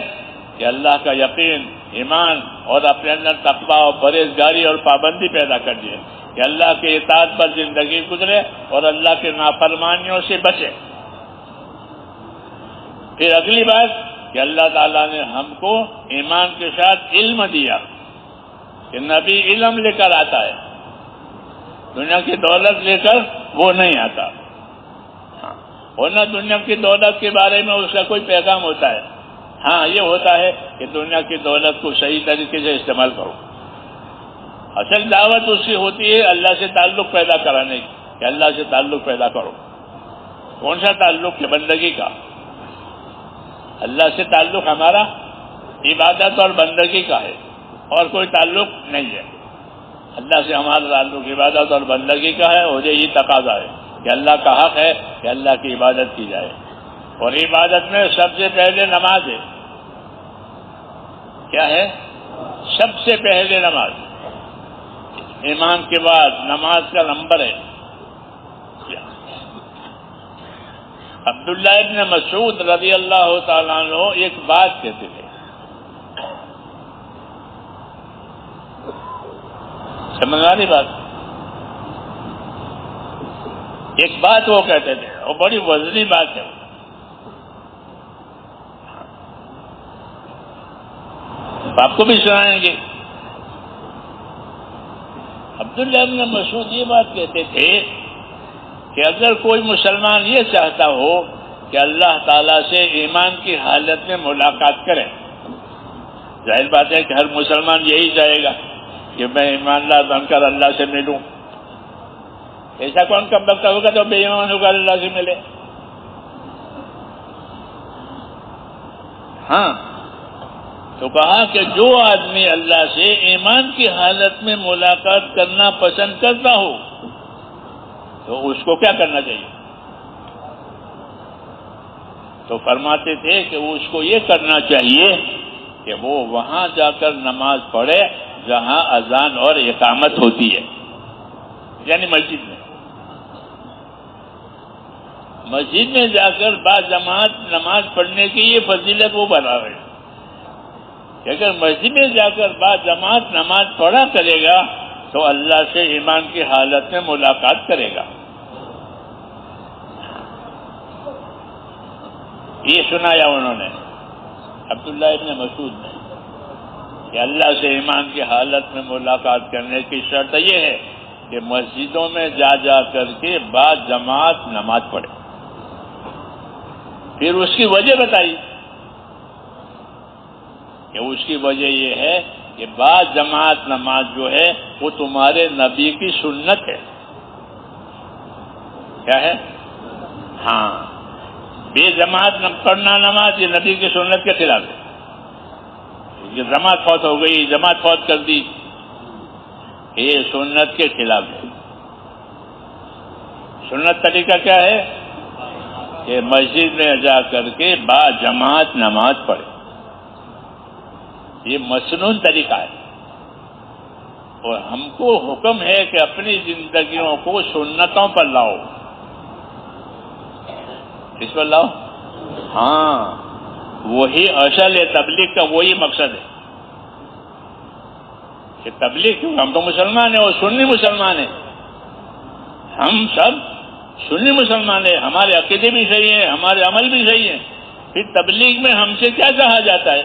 کہ اللہ کا یقین، ایمان اور اپنے اندر تقویٰ اور پرہیزگاری اور پابندی پیدا کر دیے کہ اللہ کے اطاعت پر زندگی گزرے اور اللہ کے نافرمانیوں سے بچے۔ پھر اگلی بات کہ اللہ تعالیٰ نے ہم کو ایمان کے ساتھ علم دیا کہ نبی علم لے کر آتا ہے، دنیا کی دولت لے کر وہ نہیں آتا، ورنہ دنیا کی دولت کے بارے میں اس کا کوئی پیغام ہوتا ہے۔ ہاں یہ ہوتا ہے کہ دنیا کی دولت کو صحیح طریقے سے استعمال کرو۔ اصل دعوت اس کی ہوتی ہے اللہ سے تعلق پیدا کرانے کی کہ اللہ سے تعلق پیدا کرو۔ کون سا تعلق ہے؟ بندگی کا۔ اللہ سے تعلق ہمارا عبادت اور بندگی کا ہے اور کوئی تعلق نہیں ہے۔ اللہ سے ہمارا تعلق عبادت اور بندگی کا ہے اور یہی تقاضا ہے کہ اللہ کا حق ہے کہ اللہ کی عبادت کی جائے، اور عبادت میں سب سے پہلے نماز ہے۔ کیا ہے؟ سب سے پہلے نماز، ایمان کے بعد نماز کا نمبر ہے۔ عبداللہ ابن مسعود رضی اللہ تعالیٰ عنہ ایک بات کہتے تھے، سمجھانی بات، ایک بات وہ کہتے تھے اور بڑی وزنی بات ہے، آپ کو بھی سنائیں گے۔ عبداللہ ابن مسعود یہ بات کہتے تھے کہ اگر کوئی مسلمان یہ چاہتا ہو کہ اللہ تعالیٰ سے ایمان کی حالت میں ملاقات کرے، ظاہر بات ہے کہ ہر مسلمان یہی چاہے گا کہ میں ایماندار بن کر اللہ سے ملوں۔ ایسا کون کب بکتا ہوگا تو بے ایمان ہو کر اللہ سے ملے؟ ہاں تو کہا کہ جو آدمی اللہ سے ایمان کی حالت میں ملاقات کرنا پسند کرتا ہو تو اس کو کیا کرنا چاہیے؟ تو فرماتے تھے کہ اس کو یہ کرنا چاہیے کہ وہ وہاں جا کر نماز پڑھے جہاں اذان اور اقامت ہوتی ہے، یعنی مسجد میں۔ مسجد میں جا کر باجماعت نماز پڑھنے کی یہ فضیلت وہ بتا رہے ہیں کہ اگر مسجد میں جا کر باجماعت نماز پڑھا کرے گا تو اللہ سے ایمان کی حالت میں ملاقات کرے گا۔ یہ سنایا انہوں نے عبداللہ ابن مسعود نے کہ اللہ سے ایمان کی حالت میں ملاقات کرنے کی شرط یہ ہے کہ مسجدوں میں جا جا کر کے بعد جماعت نماز پڑھے۔ پھر اس کی وجہ بتائی کہ اس کی وجہ یہ ہے کہ بعض جماعت نماز جو ہے وہ تمہارے نبی کی سنت ہے. کیا ہے؟ ہاں، بے جماعت پڑھنا نماز یہ نبی کی سنت کے خلاف ہے. یہ جماعت فوت ہو گئی، جماعت فوت کر دی، یہ سنت کے خلاف ہے. سنت طریقہ کیا ہے کہ مسجد میں جا کر کے با جماعت نماز پڑھے. یہ مسنون طریقہ ہے، اور ہم کو حکم ہے کہ اپنی زندگیوں کو سنتوں پر لاؤ. کس پر لاؤ؟ ہاں، وہی اصل ہے. تبلیغ کا وہی مقصد ہے کہ تبلیغ، ہم تو مسلمان ہیں اور سنی مسلمان ہیں، ہم سب سنی مسلمان ہیں، ہمارے عقیدے بھی صحیح ہیں، ہمارے عمل بھی صحیح ہیں. پھر تبلیغ میں ہم سے کیا کہا جاتا ہے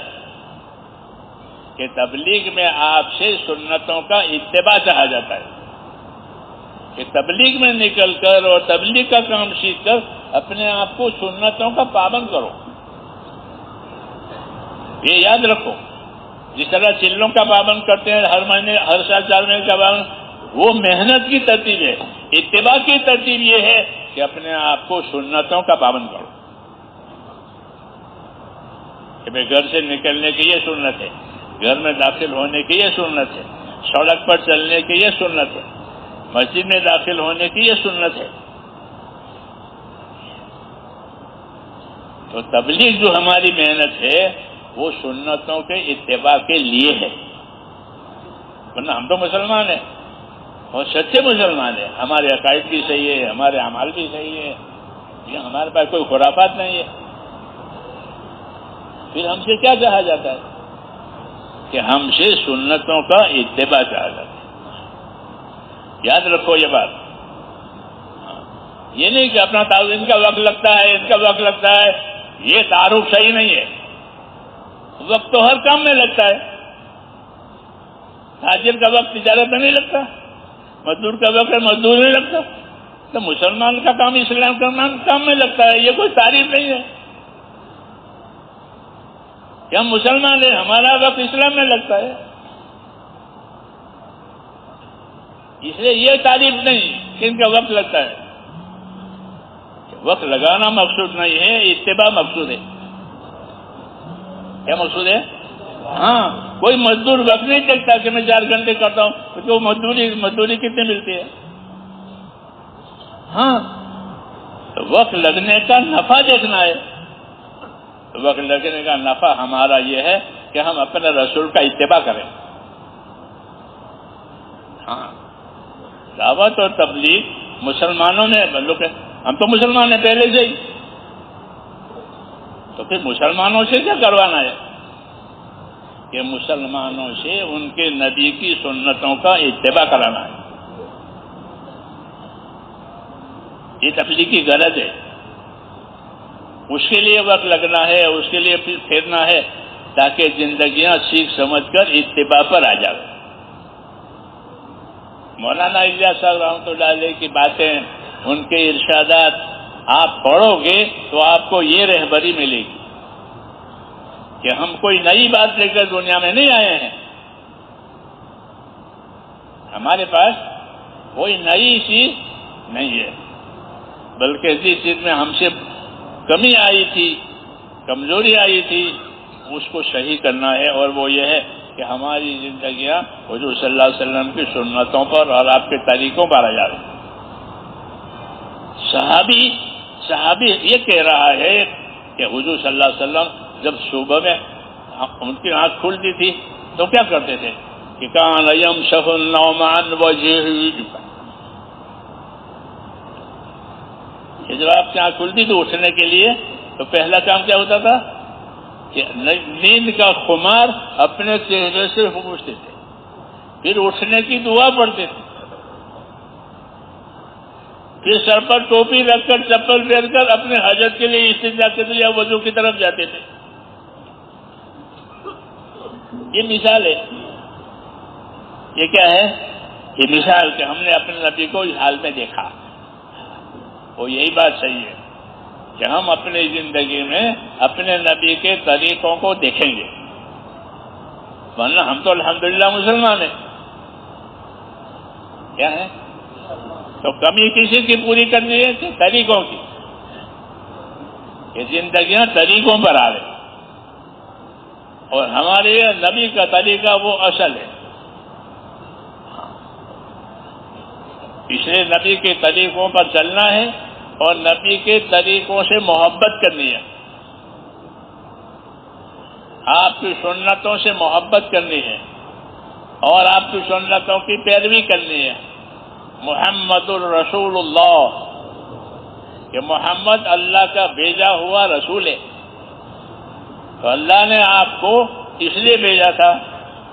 کہ تبلیغ میں آپ سے سنتوں کا اتباع چاہا جاتا ہے کہ تبلیغ میں نکل کر اور تبلیغ کا کام سیکھ کر اپنے آپ کو سنتوں کا پابند کرو. یہ یاد رکھو، جس طرح چلوں کا پابند کرتے ہیں ہر مہینے، ہر سال 4 مہینے کا پابند، وہ محنت کی ترتیب ہے. اتباع کی ترتیب یہ ہے کہ اپنے آپ کو سنتوں کا پابند کرو. کہ بھائی گھر سے نکلنے کی یہ سنت ہے، گھر میں داخل ہونے کی یہ سنت ہے، سڑک پر چلنے کی یہ سنت ہے، مسجد میں داخل ہونے کی یہ سنت ہے. تو تبلیغ جو ہماری محنت ہے وہ سنتوں کے اتباع کے لیے ہے. ورنہ ہم تو مسلمان ہیں اور سچے مسلمان ہیں، ہمارے عقائد بھی صحیح ہے، ہمارے اعمال بھی صحیح ہے، یہ ہمارے پاس کوئی خرافات نہیں ہے. پھر ہم سے کیا کہا جاتا ہے کہ ہم سے سنتوں کا اتباع چاہا جاتا ہے. یاد رکھو یہ بات. یہ نہیں کہ اپنا ان کا وقت لگتا ہے، ان کا وقت لگتا ہے، یہ تعارف صحیح نہیں ہے. وقت تو ہر کام میں لگتا ہے. تاجر کا وقت تجارت میں نہیں لگتا، مزدور کا وقت مزدور نہیں لگتا. تو مسلمان کا کام اسلام کا کام میں لگتا ہے. یہ کوئی تعریف نہیں ہے کہ ہم مسلمان ہیں، ہمارا وقت اسلام میں لگتا ہے. اس لیے یہ تعریف نہیں کہ ان کا وقت لگتا ہے. وقت لگانا مقصود نہیں ہے، اتباع مقصود ہے. کیا مقصود ہے؟ ہاں، کوئی مزدور وقت نہیں دیکھتا کہ میں 4 گھنٹے کرتا ہوں تو مزدوری کتنے ملتی ہے. ہاں، تو وقت لگنے کا نفع دیکھنا ہے. وقت لگنے کا نفع ہمارا یہ ہے کہ ہم اپنے رسول کا اتباع کریں. ہاں، دعوت اور تبلیغ مسلمانوں میں ہم تو مسلمان ہیں پہلے سے ہی، تو پھر مسلمانوں سے کیا کروانا ہے کہ مسلمانوں سے ان کے نبی کی سنتوں کا اتباع کرانا ہے. یہ تبلیغ کی غرض ہے. اس کے لیے وقت لگنا ہے، اس کے لیے پھر پھیرنا ہے تاکہ زندگیاں سیکھ سمجھ کر اتباع پر آ جائے. مولانا الیاس صاحب رحمۃ اللہ علیہ کی باتیں، ان کے ارشادات آپ پڑھو گے تو آپ کو یہ رہبری ملے گی کہ ہم کوئی نئی بات لے کر دنیا میں نہیں آئے ہیں. ہمارے پاس کوئی نئی چیز نہیں ہے، بلکہ جس چیز میں ہم سے کمی آئی تھی، کمزوری آئی تھی، اس کو صحیح کرنا ہے. اور وہ یہ ہے کہ ہماری زندگیاں حضور صلی اللہ علیہ وسلم کی سنتوں پر اور آپ کے طریقوں پر آ جائے. صحابی یہ کہہ رہا ہے کہ حضور صلی اللہ علیہ وسلم جب صبح میں ان کی آنکھ کھلتی تھی تو کیا کرتے تھے کہ کان یمسح النوم عن وجهه. جب آپ کی آنکھ کھلتی تھی اٹھنے کے لیے تو پہلا کام کیا ہوتا تھا کہ نیند کا خمار اپنے چہرے سے پوچھتے تھے، پھر اٹھنے کی دعا پڑھتے تھے، پھر سر پر ٹوپی رکھ کر چپل پہن کر اپنے حاجت کے لیے استنجا کے لیے وضو کی طرف جاتے تھے. یہ مثال ہے. یہ کیا ہے؟ یہ مثال کہ ہم نے اپنے نبی کو اس حال میں دیکھا. وہ یہی بات صحیح ہے کہ ہم اپنی زندگی میں اپنے نبی کے طریقوں کو دیکھیں گے، ورنہ ہم تو الحمدللہ مسلمان ہیں. کیا ہے؟ تو کمی کسی کی پوری کرنی ہے کہ طریقوں کی، یہ زندگیاں طریقوں پر آ رہی، اور ہمارے نبی کا طریقہ وہ اصل ہے. اس لیے نبی کے طریقوں پر چلنا ہے اور نبی کے طریقوں سے محبت کرنی ہے، آپ کی سنتوں سے محبت کرنی ہے اور آپ کی سنتوں کی پیروی کرنی ہے. محمد الرسول اللہ، کہ محمد اللہ کا بھیجا ہوا رسول ہے. تو اللہ نے آپ کو اس لیے بھیجا تھا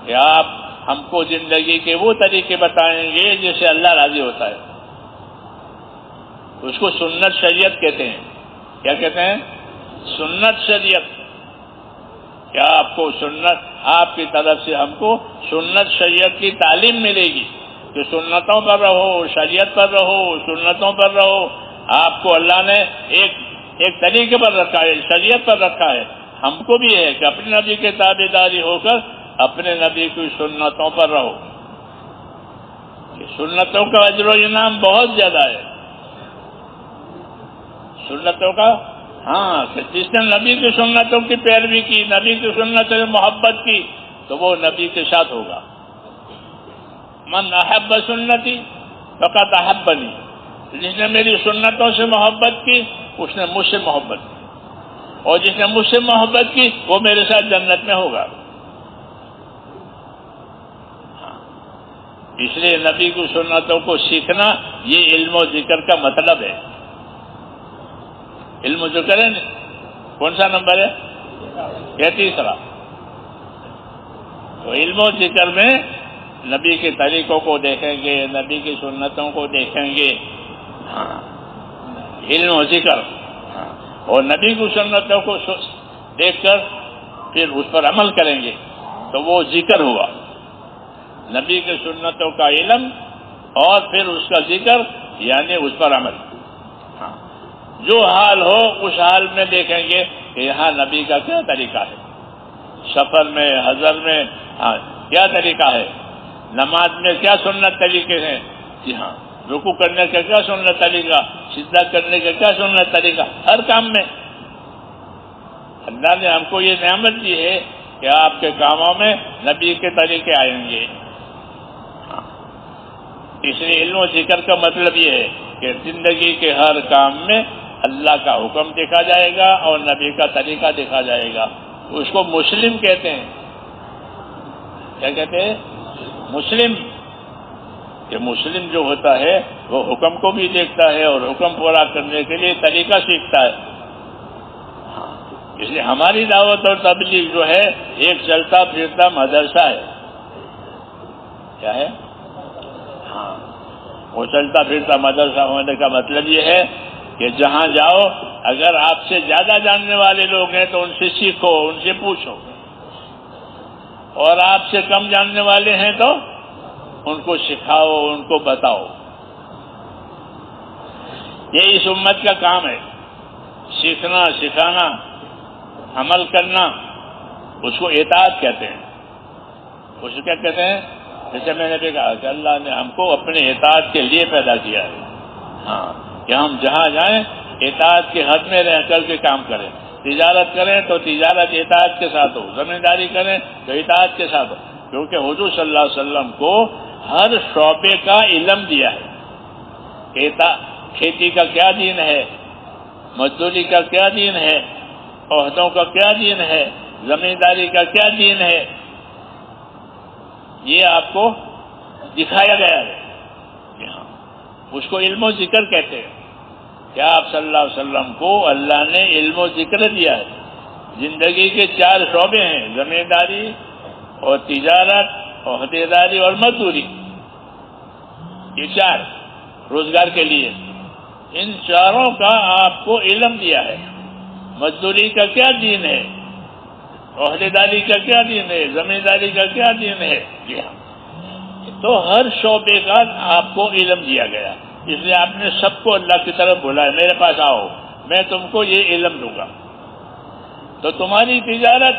کہ آپ ہم کو زندگی کے وہ طریقے بتائیں گے جس سے اللہ راضی ہوتا ہے. اس کو سنت شریعت کہتے ہیں. کیا کہتے ہیں؟ سنت شریعت. کیا آپ کو سنت، آپ کی طرف سے ہم کو سنت شریعت کی تعلیم ملے گی کہ سنتوں پر رہو، شریعت پر رہو، سنتوں پر رہو. آپ کو اللہ نے ایک طریقے پر رکھا ہے، شریعت پر رکھا ہے. ہم کو بھی ہے کہ اپنے نبی کے تابع داری ہو کر اپنے نبی کی سنتوں پر رہو. سنتوں کا اجر و انعام بہت زیادہ ہے. سنتوں کا، ہاں، کہ جس نے نبی کی سنتوں کی پیروی کی، نبی کی سنتوں سے محبت کی، تو وہ نبی کے ساتھ ہوگا. من احب سنتی فقد احبنی، جس نے میری سنتوں سے محبت کی اس نے مجھ سے محبت کی، اور جس نے مجھ سے محبت کی وہ میرے ساتھ جنت میں ہوگا. اس لیے نبی کی سنتوں کو سیکھنا یہ علم و ذکر کا مطلب ہے. علم و ذکر ہے، کون سا نمبر ہے؟ یہ تیسرا. تو علم و ذکر میں نبی کے طریقوں کو دیکھیں گے، نبی کی سنتوں کو دیکھیں گے. علم و ذکر، اور نبی کی سنتوں کو دیکھ کر پھر اس پر عمل کریں گے تو وہ ذکر ہوا. نبی کی سنتوں کا علم اور پھر اس کا ذکر، یعنی اس پر عمل. جو حال ہو اس حال میں دیکھیں گے کہ یہاں نبی کا کیا طریقہ ہے، سفر میں، حضر میں کیا طریقہ ہے، نماز میں کیا سنت طریقے ہیں. جی ہاں، رکوع کرنے کا کیا سنت طریقہ، سجدہ کرنے کا کیا سنت طریقہ. ہر کام میں اللہ نے ہم کو یہ نعمت دی ہے کہ آپ کے کاموں میں نبی کے طریقے آئیں گے. اس لیے علم و ذکر کا مطلب یہ ہے کہ زندگی کے ہر کام میں اللہ کا حکم دیکھا جائے گا اور نبی کا طریقہ دیکھا جائے گا. اس کو مسلم کہتے ہیں. کیا کہتے ہیں؟ مسلم. کہ مسلم جو ہوتا ہے وہ حکم کو بھی دیکھتا ہے اور حکم پورا کرنے کے لیے طریقہ سیکھتا ہے. اس لیے ہماری دعوت اور تبلیغ جو ہے ایک چلتا پھرتا مدرسہ ہے. کیا ہے؟ ہاں، وہ چلتا پھرتا مدرسہ ہونے کا مطلب یہ ہے کہ جہاں جاؤ اگر آپ سے زیادہ جاننے والے لوگ ہیں تو ان سے سیکھو، ان سے پوچھو، اور آپ سے کم جاننے والے ہیں تو ان کو سکھاؤ، ان کو بتاؤ. یہ اس امت کا کام ہے، سیکھنا، سکھانا، عمل کرنا. اس کو اطاعت کہتے ہیں. اس کو کیا کہتے ہیں؟ جیسے میں نے بھی کہا کہ اللہ نے ہم کو اپنے اطاعت کے لیے پیدا کیا ہے. ہاں، کہ ہم جہاں جائیں اطاعت کے حد میں رہ کر کے کام کریں. تجارت کریں تو تجارت اطاعت کے ساتھ ہو، زمینداری کریں تو اطاعت کے ساتھ ہو. کیونکہ حضور صلی اللہ علیہ وسلم کو ہر شعبے کا علم دیا ہے. کھیتی کا کیا دین ہے، مزدوری کا کیا دین ہے، عہدوں کا کیا دین ہے، زمینداری کا کیا دین ہے، یہ آپ کو دکھایا گیا ہے. اس کو علم و ذکر کہتے ہیں. کیا آپ صلی اللہ علیہ وسلم کو اللہ نے علم و ذکر دیا ہے. زندگی کے 4 شعبے ہیں، زمینداری اور تجارت، عہدیداری اور مزدوری. یہ 4 روزگار کے لیے. ان چاروں کا آپ کو علم دیا ہے. مزدوری کا کیا دین ہے، عہدیداری کا کیا دین ہے، زمینداری کا کیا دین ہے. جی ہاں، تو ہر شعبے کا آپ کو علم دیا گیا. اس لیے آپ نے سب کو اللہ کی طرف بلایا، میرے پاس آؤ، میں تم کو یہ علم دوں گا. تو تمہاری تجارت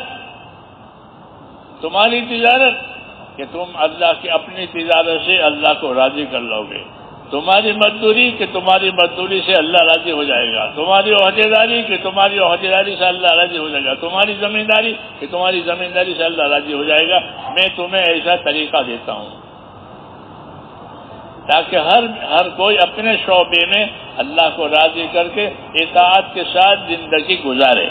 کہ تم اللہ کی اپنی تجارت سے اللہ کو راضی کر لو گے. تمہاری مزدوری کہ تمہاری مزدوری سے اللہ راضی ہو جائے گا. تمہاری عہدیداری کہ تمہاری عہدیداری سے اللہ راضی ہو جائے گا. تمہاری زمینداری کہ تمہاری زمینداری سے اللہ راضی ہو جائے گا. میں تمہیں ایسا طریقہ دیتا ہوں تاکہ ہر کوئی اپنے شعبے میں اللہ کو راضی کر کے اطاعت کے ساتھ زندگی گزارے.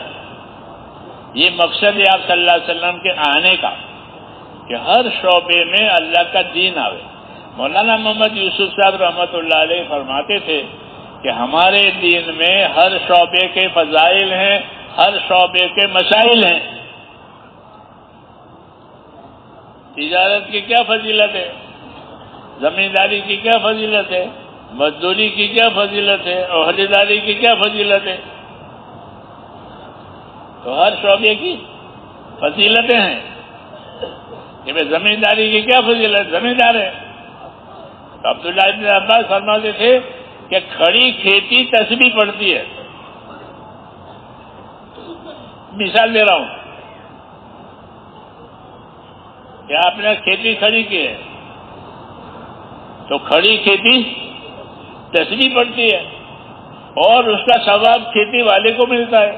یہ مقصد ہے آپ صلی اللہ علیہ وسلم کے آنے کا کہ ہر شعبے میں اللہ کا دین آوے. مولانا محمد یوسف صاحب رحمۃ اللہ علیہ فرماتے تھے کہ ہمارے دین میں ہر شعبے کے فضائل ہیں، ہر شعبے کے مسائل ہیں. تجارت کی کیا فضیلت ہے، زمینداری کی کیا فضیلت ہے، مزدوری کی کیا فضیلت ہے، عہدیداری کی کیا فضیلت ہے. تو ہر شعبے کی فضیلتیں ہیں کہ بھائی زمینداری کی کیا فضیلت، زمیندار ہے. تو عبداللہ ابن عباس فرماتے تھے کہ کھڑی کھیتی تسبیح پڑتی ہے. مثال دے رہا ہوں کہ آپ نے کھیتی کھڑی کی ہے تو کھڑی کھیتی تسبیح پڑتی ہے اور اس کا ثواب کھیتی والے کو ملتا ہے.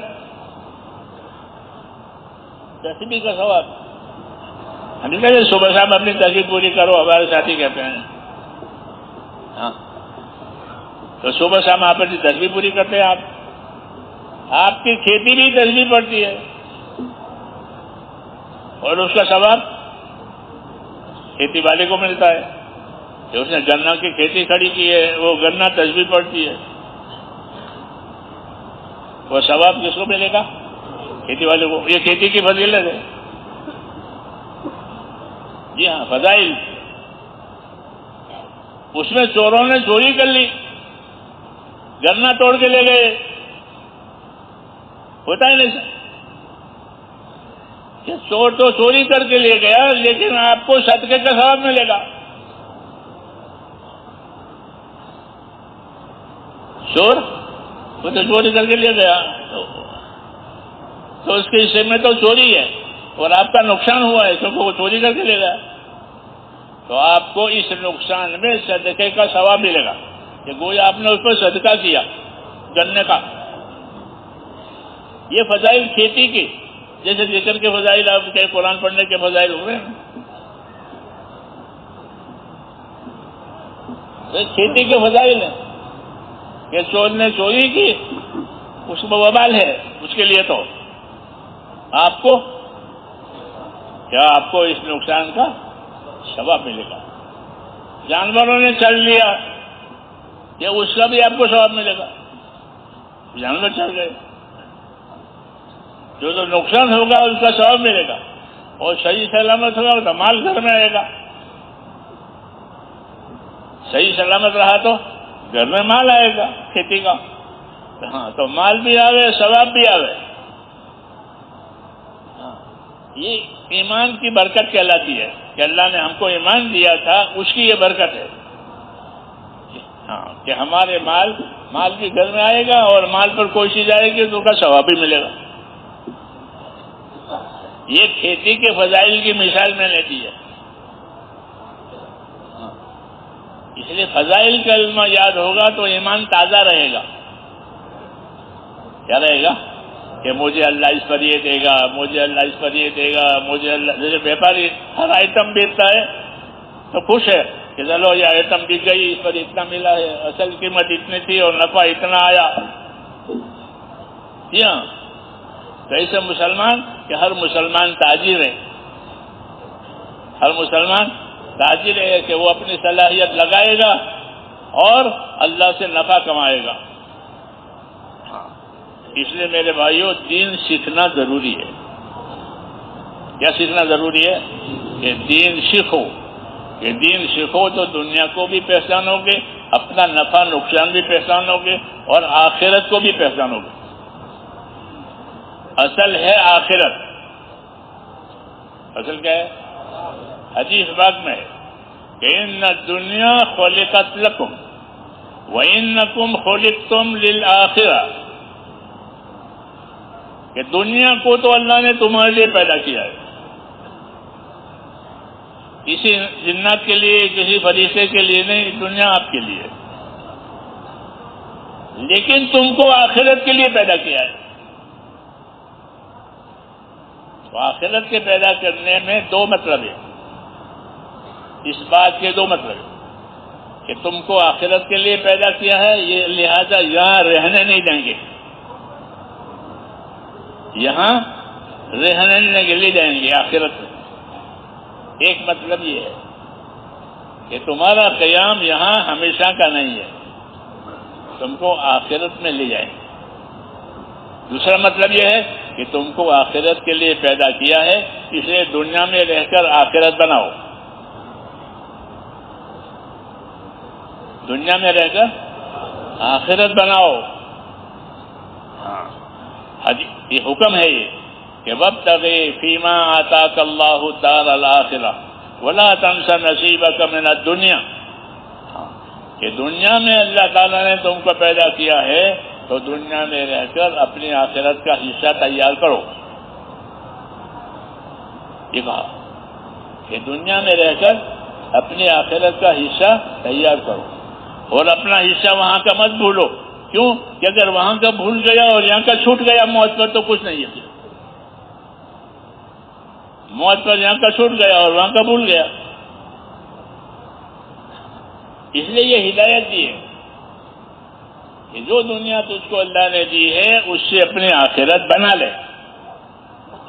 تسبیح کا ثواب. ہم کہتے صبح شام اپنی تسبیح پوری کرو، ہمارے ساتھی کہتے ہیں ہاں تو صبح شام آپ اپنی تسبیح پوری کرتے ہیں. آپ کی کھیتی بھی تسبیح پڑتی ہے اور اس کا ثواب کھیتی والے کو ملتا ہے. کہ اس نے گنا کی کھیتی کھڑی کی ہے، وہ گنا تسبیح پڑتی ہے، وہ ثواب کس کو ملے گا؟ کھیتی والے کو. یہ کھیتی کی فضیلت ہے. جی ہاں، فضائل. اس میں چوروں نے چوری کر لی، گنا توڑ کے لے گئے، ہوتا ہی نہیں کہ چور تو چوری کر کے لے گیا لیکن آپ کو صدقے کا ثواب ملے گا. چور وہ تو چوری کر کے لے گیا تو اس کے حصے میں تو چوری ہے اور آپ کا نقصان ہوا ہے کیونکہ وہ چوری کر کے لے گیا. تو آپ کو اس نقصان میں صدقے کا ثواب ملے گا کہ گویا آپ نے اس پر صدقہ کیا گنے کا. یہ فضائل کھیتی کی، جیسے ذکر کے فضائل آپ کے قرآن پڑھنے کے فضائل ہو رہے ہیں. کھیتی کے فضائل ہیں کہ چور نے چوری کی اس کو وبال ہے اس کے لیے. تو آپ کو کیا آپ کو اس نقصان کا ثواب ملے گا. جانوروں نے چل لیا کہ اس کا بھی آپ کو ثواب ملے گا. جانور چل گئے جو تو نقصان ہوگا اس کا ثواب ملے گا اور صحیح سلامت ہوگا تو مال گھر میں آئے گا. صحیح سلامت رہا تو گھر میں مال آئے گا کھیتی کا. ہاں تو مال بھی آوے ثواب بھی آوے. یہ ایمان کی برکت کہلاتی ہے کہ اللہ نے ہم کو ایمان دیا تھا اس کی یہ برکت ہے. ہاں کہ ہمارے مال بھی گھر میں آئے گا اور مال پر کوئی چیز آئے گی تو اس کا ثواب بھی ملے گا. یہ کھیتی کے فضائل کی مثال میں نے دی ہے. اس لیے فضائل کا علم یاد ہوگا تو ایمان تازہ رہے گا. کیا رہے گا کہ مجھے اللہ اس پر یہ دے گا، مجھے اللہ اس پر یہ دے گا، مجھے اللہ. جیسے بیپاری ہر آئٹم بیچتا ہے تو خوش ہے کہ چلو یہ آئٹم بک گئی، اس پر اتنا ملا ہے، اصل قیمت اتنی تھی اور نفع اتنا آیا. جی ہاں. تو ایسے مسلمان کہ ہر مسلمان تاجر ہے. ہر مسلمان تاجر ہے کہ وہ اپنی صلاحیت لگائے گا اور اللہ سے نفع کمائے گا. اس لیے میرے بھائیوں دین سیکھنا ضروری ہے. کیا سیکھنا ضروری ہے؟ کہ دین سیکھو. کہ دین سیکھو تو دنیا کو بھی پہچانو گے، اپنا نفع نقصان بھی پہچانو گے اور آخرت کو بھی پہچانو گے. اصل ہے آخرت. اصل کیا ہے؟ حدیث پاک میں ہے کہ ان الدنیا خلقت لکم وانکم خلقتم للآخرہ. کہ دنیا کو تو اللہ نے تمہارے لیے پیدا کیا ہے، کسی جنات کے لیے، کسی فرشتے کے لیے نہیں، دنیا آپ کے لیے، لیکن تم کو آخرت کے لیے پیدا کیا ہے۔ تو آخرت کے پیدا کرنے میں دو مطلب ہے، اس بات کے دو مطلب ہے کہ تم کو آخرت کے لیے پیدا کیا ہے، یہ لہذا یہاں رہنے نہیں دیں گے، یہاں رہنے نہیں کے لیے جائیں گے آخرت میں۔ ایک مطلب یہ ہے کہ تمہارا قیام یہاں ہمیشہ کا نہیں ہے، تم کو آخرت میں لے جائیں گے۔ دوسرا مطلب یہ ہے کہ تم کو آخرت کے لیے پیدا کیا ہے، اسے دنیا میں رہ کر آخرت بناؤ، دنیا میں رہ کر آخرت بناؤ۔ ہاں، یہ حکم ہے یہ کہ وابتغِ فیما آتاک اللہ الدار الآخرہ ولا تنس نصیبک من الدنیا، کہ دنیا میں اللہ تعالیٰ نے تم کو پیدا کیا ہے تو دنیا میں رہ کر اپنی آخرت کا حصہ تیار کرو۔ یہ کہا کہ دنیا میں رہ کر اپنی آخرت کا حصہ تیار کرو، اور اپنا حصہ وہاں کا مت بھولو۔ کیوں کہ اگر وہاں کا بھول گیا اور یہاں کا چھوٹ گیا موت پر تو کچھ نہیں ہے، موت پر یہاں کا چھوٹ گیا اور وہاں کا بھول گیا۔ اس لیے یہ ہدایت دی ہے کہ جو دنیا تجھ کو اللہ نے دی ہے اس سے اپنی آخرت بنا لے،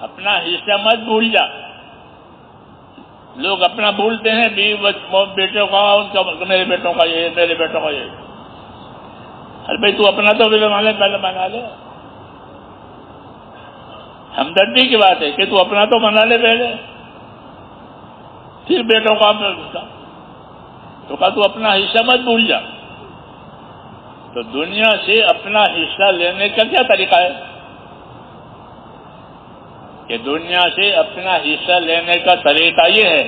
اپنا حصہ مت بھول جا۔ لوگ اپنا بھولتے ہیں، بیٹوں کا، ان کا، میرے بیٹوں کا یہ، میرے بیٹوں کا یہ۔ ارے بھائی تو اپنا تو پہلے بنا لے، ہمدردی کی بات ہے کہ تو اپنا تو بنا لے پہلے، پھر بیٹوں کا تو کہا تو اپنا حصہ مت بھول جا۔ تو دنیا سے اپنا حصہ لینے کا کیا طریقہ ہے کہ دنیا سے اپنا حصہ لینے کا طریقہ یہ ہے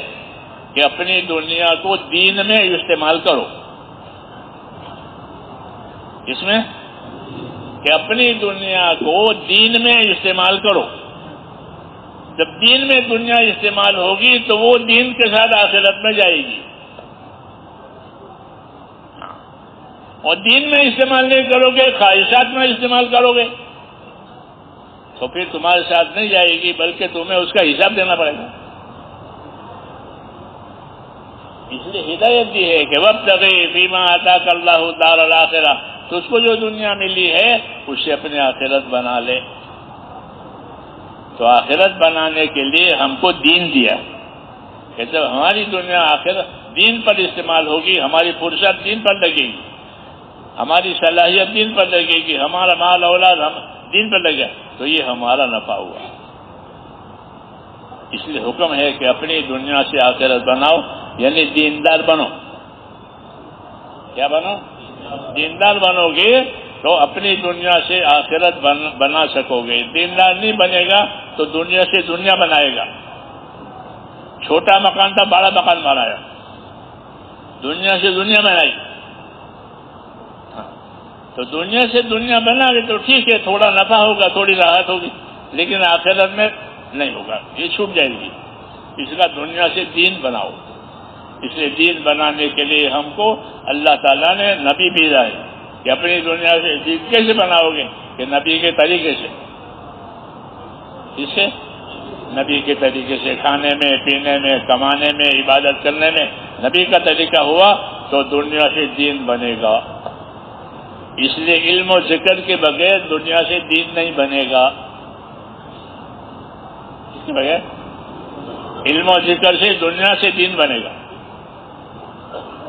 کہ اپنی دنیا کو دین میں استعمال کرو۔ اس میں کہ اپنی دنیا کو دین میں استعمال کرو۔ جب دین میں دنیا استعمال ہوگی تو وہ دین کے ساتھ آخرت میں جائے گی، اور دین میں استعمال نہیں کرو گے، خواہشات میں استعمال کرو گے تو پھر تمہارے ساتھ نہیں جائے گی، بلکہ تمہیں اس کا حساب دینا پڑے گا۔ اس لیے ہدایت دی ہے کہ وابتغِ فیما آتاک اللہ الدار الآخرہ، تو اس کو جو دنیا ملی ہے اس سے اپنی آخرت بنا لے۔ تو آخرت بنانے کے لیے ہم کو دین دیا کہ جب ہماری دنیا آخرت دین پر استعمال ہوگی، ہماری فرصت دین پر لگے گی، ہماری صلاحیت دین پر لگے گی، ہمارا مال اولاد ہم دین پر لگے، تو یہ ہمارا نفع ہوا۔ اس لیے حکم ہے کہ اپنی دنیا سے آخرت بناؤ، یعنی دیندار بنو۔ کیا بنو؟ دیندار بنو گے تو اپنی دنیا سے آخرت بنا سکو گے۔ دیندار نہیں بنے گا تو دنیا سے دنیا بنائے گا۔ چھوٹا مکان تھا، بڑا مکان بنایا، دنیا سے دنیا بنائی۔ تو دنیا سے دنیا بنا گے تو ٹھیک ہے، تھوڑا نفع ہوگا، تھوڑی راحت ہوگی، لیکن آخرت میں نہیں ہوگا، یہ چھوٹ جائے گی۔ اس کا دنیا سے دین بناؤ۔ اس لیے دین بنانے کے لیے ہم کو اللہ تعالیٰ نے نبی بھیجا ہے کہ اپنی دنیا سے دین کیسے بناؤ گے؟ کہ نبی کے طریقے سے۔ اس سے نبی کے طریقے سے کھانے میں، پینے میں، کمانے میں، عبادت کرنے میں نبی کا طریقہ ہوا تو دنیا سے دین بنے گا۔ اس لیے علم و ذکر کے بغیر دنیا سے دین نہیں بنے گا۔ اس کے بغیر علم و ذکر سے دنیا سے دین بنے گا۔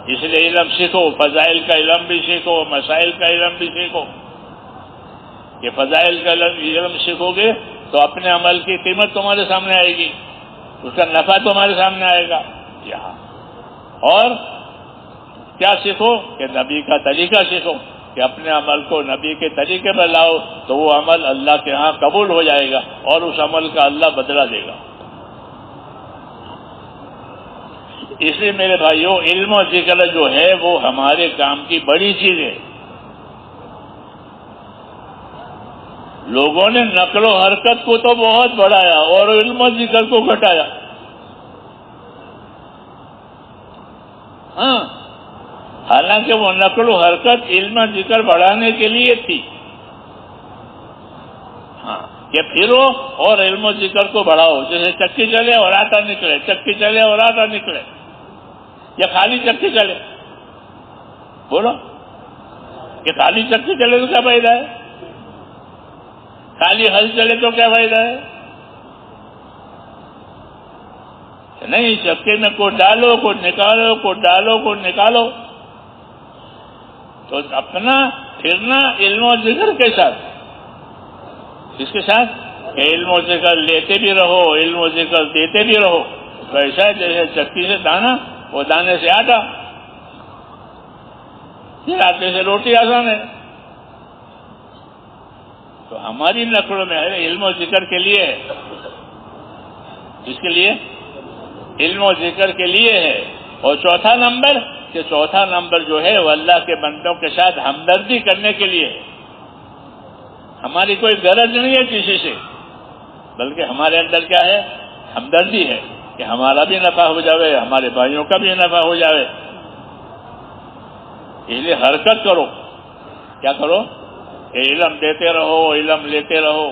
اس لیے علم سیکھو، فضائل کا علم بھی سیکھو، مسائل کا علم بھی سیکھو۔ کہ فضائل کا علم سیکھو گے تو اپنے عمل کی قیمت تمہارے سامنے آئے گی، اس کا نفع تمہارے سامنے آئے گا یہاں۔ اور کیا سیکھو؟ کہ نبی کا طریقہ سیکھو، کہ اپنے عمل کو نبی کے طریقے پر لاؤ تو وہ عمل اللہ کے ہاں قبول ہو جائے گا اور اس عمل کا اللہ بدلہ دے گا۔ اس لیے میرے بھائیوں، علم و ذکر جو ہے وہ ہمارے کام کی بڑی چیز ہے۔ لوگوں نے نقل و حرکت کو تو بہت بڑھایا اور علم و ذکر کو گھٹایا. ہاں، حالانکہ وہ نقل و حرکت علم و ذکر بڑھانے کے لیے تھی. ہاں، کہ پھرو اور علم و ذکر کو بڑھاؤ. جیسے چکی چلے اور آٹا نکلے، چکی چلے اور آٹا نکلے، یا خالی چکی چلے؟ بولو کہ خالی چکی چلے تو کیا فائدہ ہے؟ خالی ہل چلے تو کیا فائدہ ہے؟ نہیں، چکے میں کو ڈالو، کو نکالو، کو ڈالو، کو نکالو. تو اپنا پھرنا علم و ذکر کے ساتھ. اس کے ساتھ علم و ذکر لیتے بھی رہو، علم و ذکر دیتے بھی رہو. تو ایسا ہے جیسے چکی سے دانا، وہ دانے سے آٹا، پھر آٹے سے روٹی آسان ہے. تو ہماری نقلوں میں ہے علم و ذکر کے لیے ہے. اس کے لیے علم و ذکر کے لیے ہے. اور چوتھا نمبر جو ہے وہ اللہ کے بندوں کے ساتھ ہمدردی کرنے کے لیے ہے. ہماری کوئی غرض نہیں ہے کسی سے، بلکہ ہمارے اندر کیا ہے؟ ہمدردی ہے کہ ہمارا بھی نفع ہو جاوے، ہمارے بھائیوں کا بھی نفع ہو جاوے. اس لیے حرکت کرو. کیا کرو؟ کہ علم دیتے رہو، علم لیتے رہو،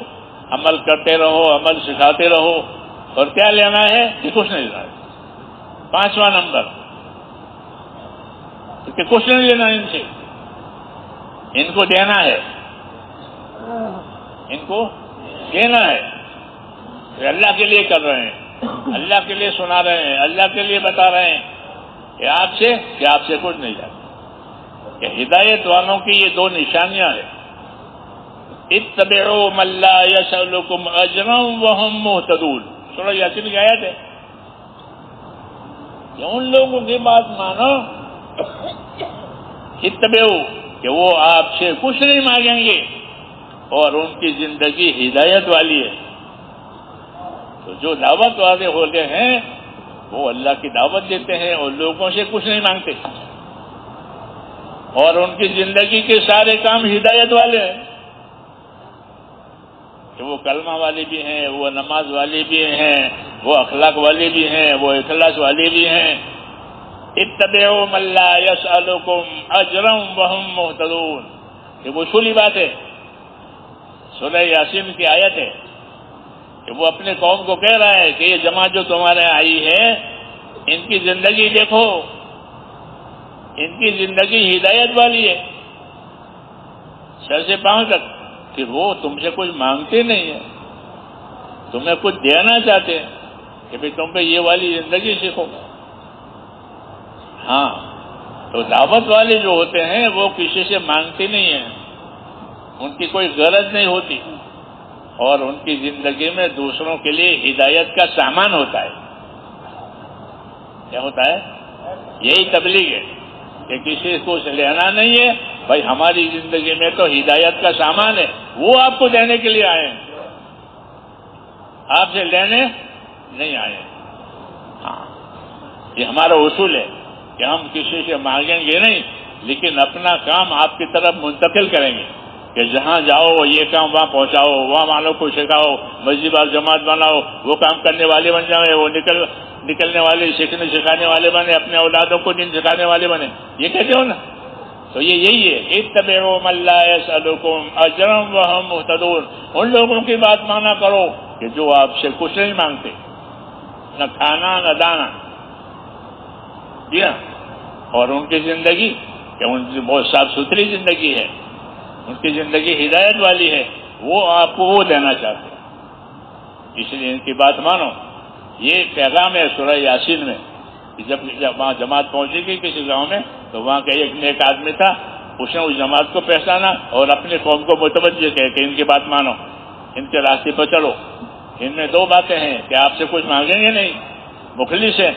عمل کرتے رہو، عمل سکھاتے رہو. اور کیا لینا ہے؟ کہ کچھ نہیں لینا ہے. پانچواں نمبر کہ کچھ نہیں لینا ان سے، ان کو دینا ہے، ان کو دینا ہے. کہ اللہ کے لیے کر رہے ہیں، اللہ کے لیے سنا رہے ہیں، اللہ کے لیے بتا رہے ہیں کہ آپ سے کچھ نہیں جاتا. کہ ہدایت والوں کی یہ دو نشانیاں ہیں. اتبعوا من لا يسألكم اجرا وهم مهتدون. سورہ یاسین کی آیت ہے کہ ان لوگوں کی بات مانو، اتبعوا کہ وہ آپ سے کچھ نہیں مانگیں گے اور ان کی زندگی ہدایت والی ہے. تو جو دعوت والے ہوتے ہیں وہ اللہ کی دعوت دیتے ہیں اور لوگوں سے کچھ نہیں مانگتے، اور ان کی زندگی کے سارے کام ہدایت والے ہیں. کہ وہ کلمہ والے بھی ہیں، وہ نماز والے بھی ہیں، وہ اخلاق والے بھی ہیں، وہ اخلاص والے بھی ہیں. اتبعوا من لا يسألكم اجرا وهم مهتدون. یہ اصولی بات ہے. سورہ یاسین کی آیت ہے کہ وہ اپنے قوم کو کہہ رہا ہے کہ یہ جماعت جو تمہارے آئی ہے، ان کی زندگی دیکھو، ان کی زندگی ہدایت والی ہے سر سے پاؤں تک. پھر وہ تم سے کچھ مانگتے نہیں ہیں، تمہیں کچھ دینا چاہتے ہیں کہ بھئی تم پہ یہ والی زندگی سیکھو. ہاں، تو دعوت والے جو ہوتے ہیں وہ کسی سے مانگتے نہیں ہیں، ان کی کوئی غرض نہیں ہوتی، اور ان کی زندگی میں دوسروں کے لیے ہدایت کا سامان ہوتا ہے. کیا ہوتا ہے؟ یہی تبلیغ ہے کہ کسی کو لینا نہیں ہے. بھائی ہماری زندگی میں تو ہدایت کا سامان ہے، وہ آپ کو دینے کے لیے آئے ہیں، آپ سے لینے نہیں آئے. ہاں، یہ ہمارا اصول ہے کہ ہم کسی سے مانگیں گے نہیں، لیکن اپنا کام آپ کی طرف منتقل کریں گے. کہ جہاں جاؤ یہ کام وہاں پہنچاؤ، وہاں والوں کو سکھاؤ، مسجد اور جماعت بناؤ، وہ کام کرنے والے بن جائیں، وہ نکلنے والے، سیکھنے سکھانے والے بنے، اپنے اولادوں کو دین سکھانے والے بنے. یہ کہتے ہو نا. تو یہ یہی ہے، اتبعوا من لا يسألكم اجرا وهم مهتدون. ان لوگوں کی بات مانا کرو کہ جو آپ سے کچھ نہیں مانگتے، نہ کھانا نہ دانا. جی ہاں. اور ان کی زندگی کہ ان کی بہت صاف ستھری زندگی ہے، ان کی زندگی ہدایت والی ہے، وہ آپ کو وہ دینا چاہتے ہیں. اس لیے ان کی بات مانو. یہ پیغام ہے سورہ یاسین میں. جب وہاں جماعت پہنچی گئی کسی گاؤں میں، تو وہاں کا ایک نیک آدمی تھا، اس نے اس جماعت کو پہچانا اور اپنے قوم کو متوجہ کیا کہ ان کی بات مانو، ان کے راستے پر چلو. ان میں دو باتیں ہیں کہ آپ سے کچھ مانگیں گے نہیں، مخلص ہے،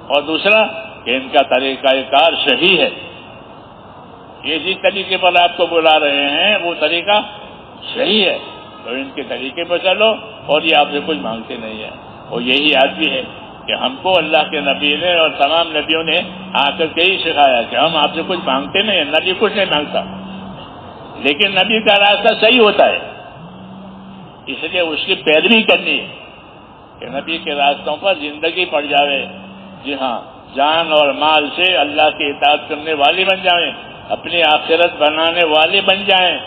اور دوسرا کہ ان کا طریقہ کار صحیح ہے. یہ جس طریقے پر آپ کو بلا رہے ہیں وہ طریقہ صحیح ہے، تو ان کے طریقے پر چلو، اور یہ آپ سے کچھ مانگتے نہیں ہیں. اور یہی یاد بھی ہے کہ ہم کو اللہ کے نبی نے اور تمام نبیوں نے آ کر کے ہی سکھایا کہ ہم آپ سے کچھ مانگتے نہیں ہیں. نبی کچھ نہیں مانگتا، لیکن نبی کا راستہ صحیح ہوتا ہے. اس لیے اس کی پیروی کرنی ہے کہ نبی کے راستوں پر زندگی پڑ جاوے. جی ہاں، جان اور مال سے اللہ کی اطاعت کرنے والے بن جائیں، اپنی آخرت بنانے والے بن جائیں.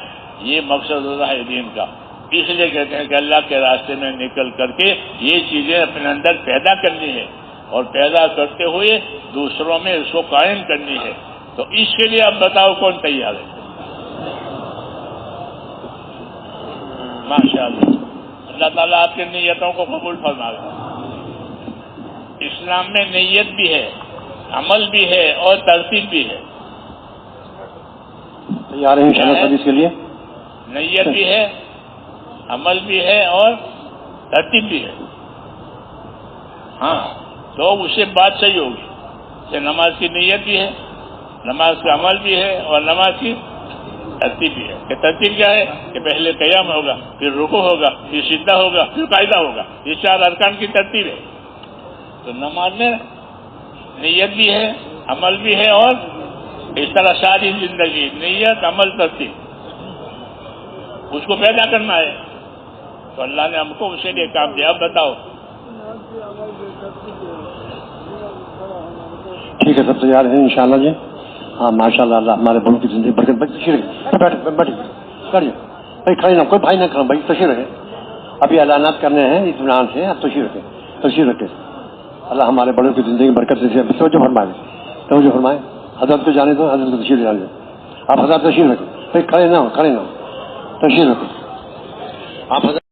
یہ مقصد ہوتا ہے دین کا. اس لیے کہتے ہیں کہ اللہ کے راستے میں نکل کر کے یہ چیزیں اپنے اندر پیدا کرنی ہے اور پیدا کرتے ہوئے دوسروں میں اس کو قائم کرنی ہے. تو اس کے لیے اب بتاؤ کون تیار ہے؟ ماشاء اللہ. اللہ تعالیٰ آپ کی نیتوں کو قبول فرمائے. اسلام میں نیت بھی ہے، عمل بھی ہے اور ترتیب بھی ہے. تیار ہیں انشاءاللہ سب اس کے لیے؟ نیت بھی ہے، عمل بھی ہے اور ترتیب بھی ہے. ہاں، تو اس سے بات صحیح ہوگی کہ نماز کی نیت بھی ہے، نماز کا عمل بھی ہے اور نماز کی ترتیب بھی ہے. کہ ترتیب کیا ہے؟ کہ پہلے قیام ہوگا، پھر رکوع ہوگا، پھر سجدہ ہوگا، پھر قاعدہ ہوگا. یہ 4 ارکان کی ترتیب ہے. تو نماز میں نیت بھی ہے، عمل بھی ہے اور اس طرح ساری زندگی نیت، عمل، ترتیب اس کو پیدا کرنا ہے. تو اللہ نے ہم کو اسی لیے کام دیا. اب بتاؤ. ٹھیک ہے، سب تیار ہیں انشاءاللہ جی. ہاں ماشاءاللہ، اللہ ہمارے بڑوں کی زندگی برکت بخشے. بیٹھے کریے بھائی، کھڑے نہ کوئی بھائی نہ کھڑا بھائی، تشریف رکھے. ابھی اعلانات کرنے ہیں اطمینان سے. آپ تشریف رکھے. اللہ ہمارے بڑوں کی زندگی برکت سے توجہ فرمائے. حضرت کو جانے دو، حضرت کو تشریف جانے دو. آپ حضرت تشریف رکھیں بھائی، کھڑے نہ ہو، تشریف رکھو آپ حضرت.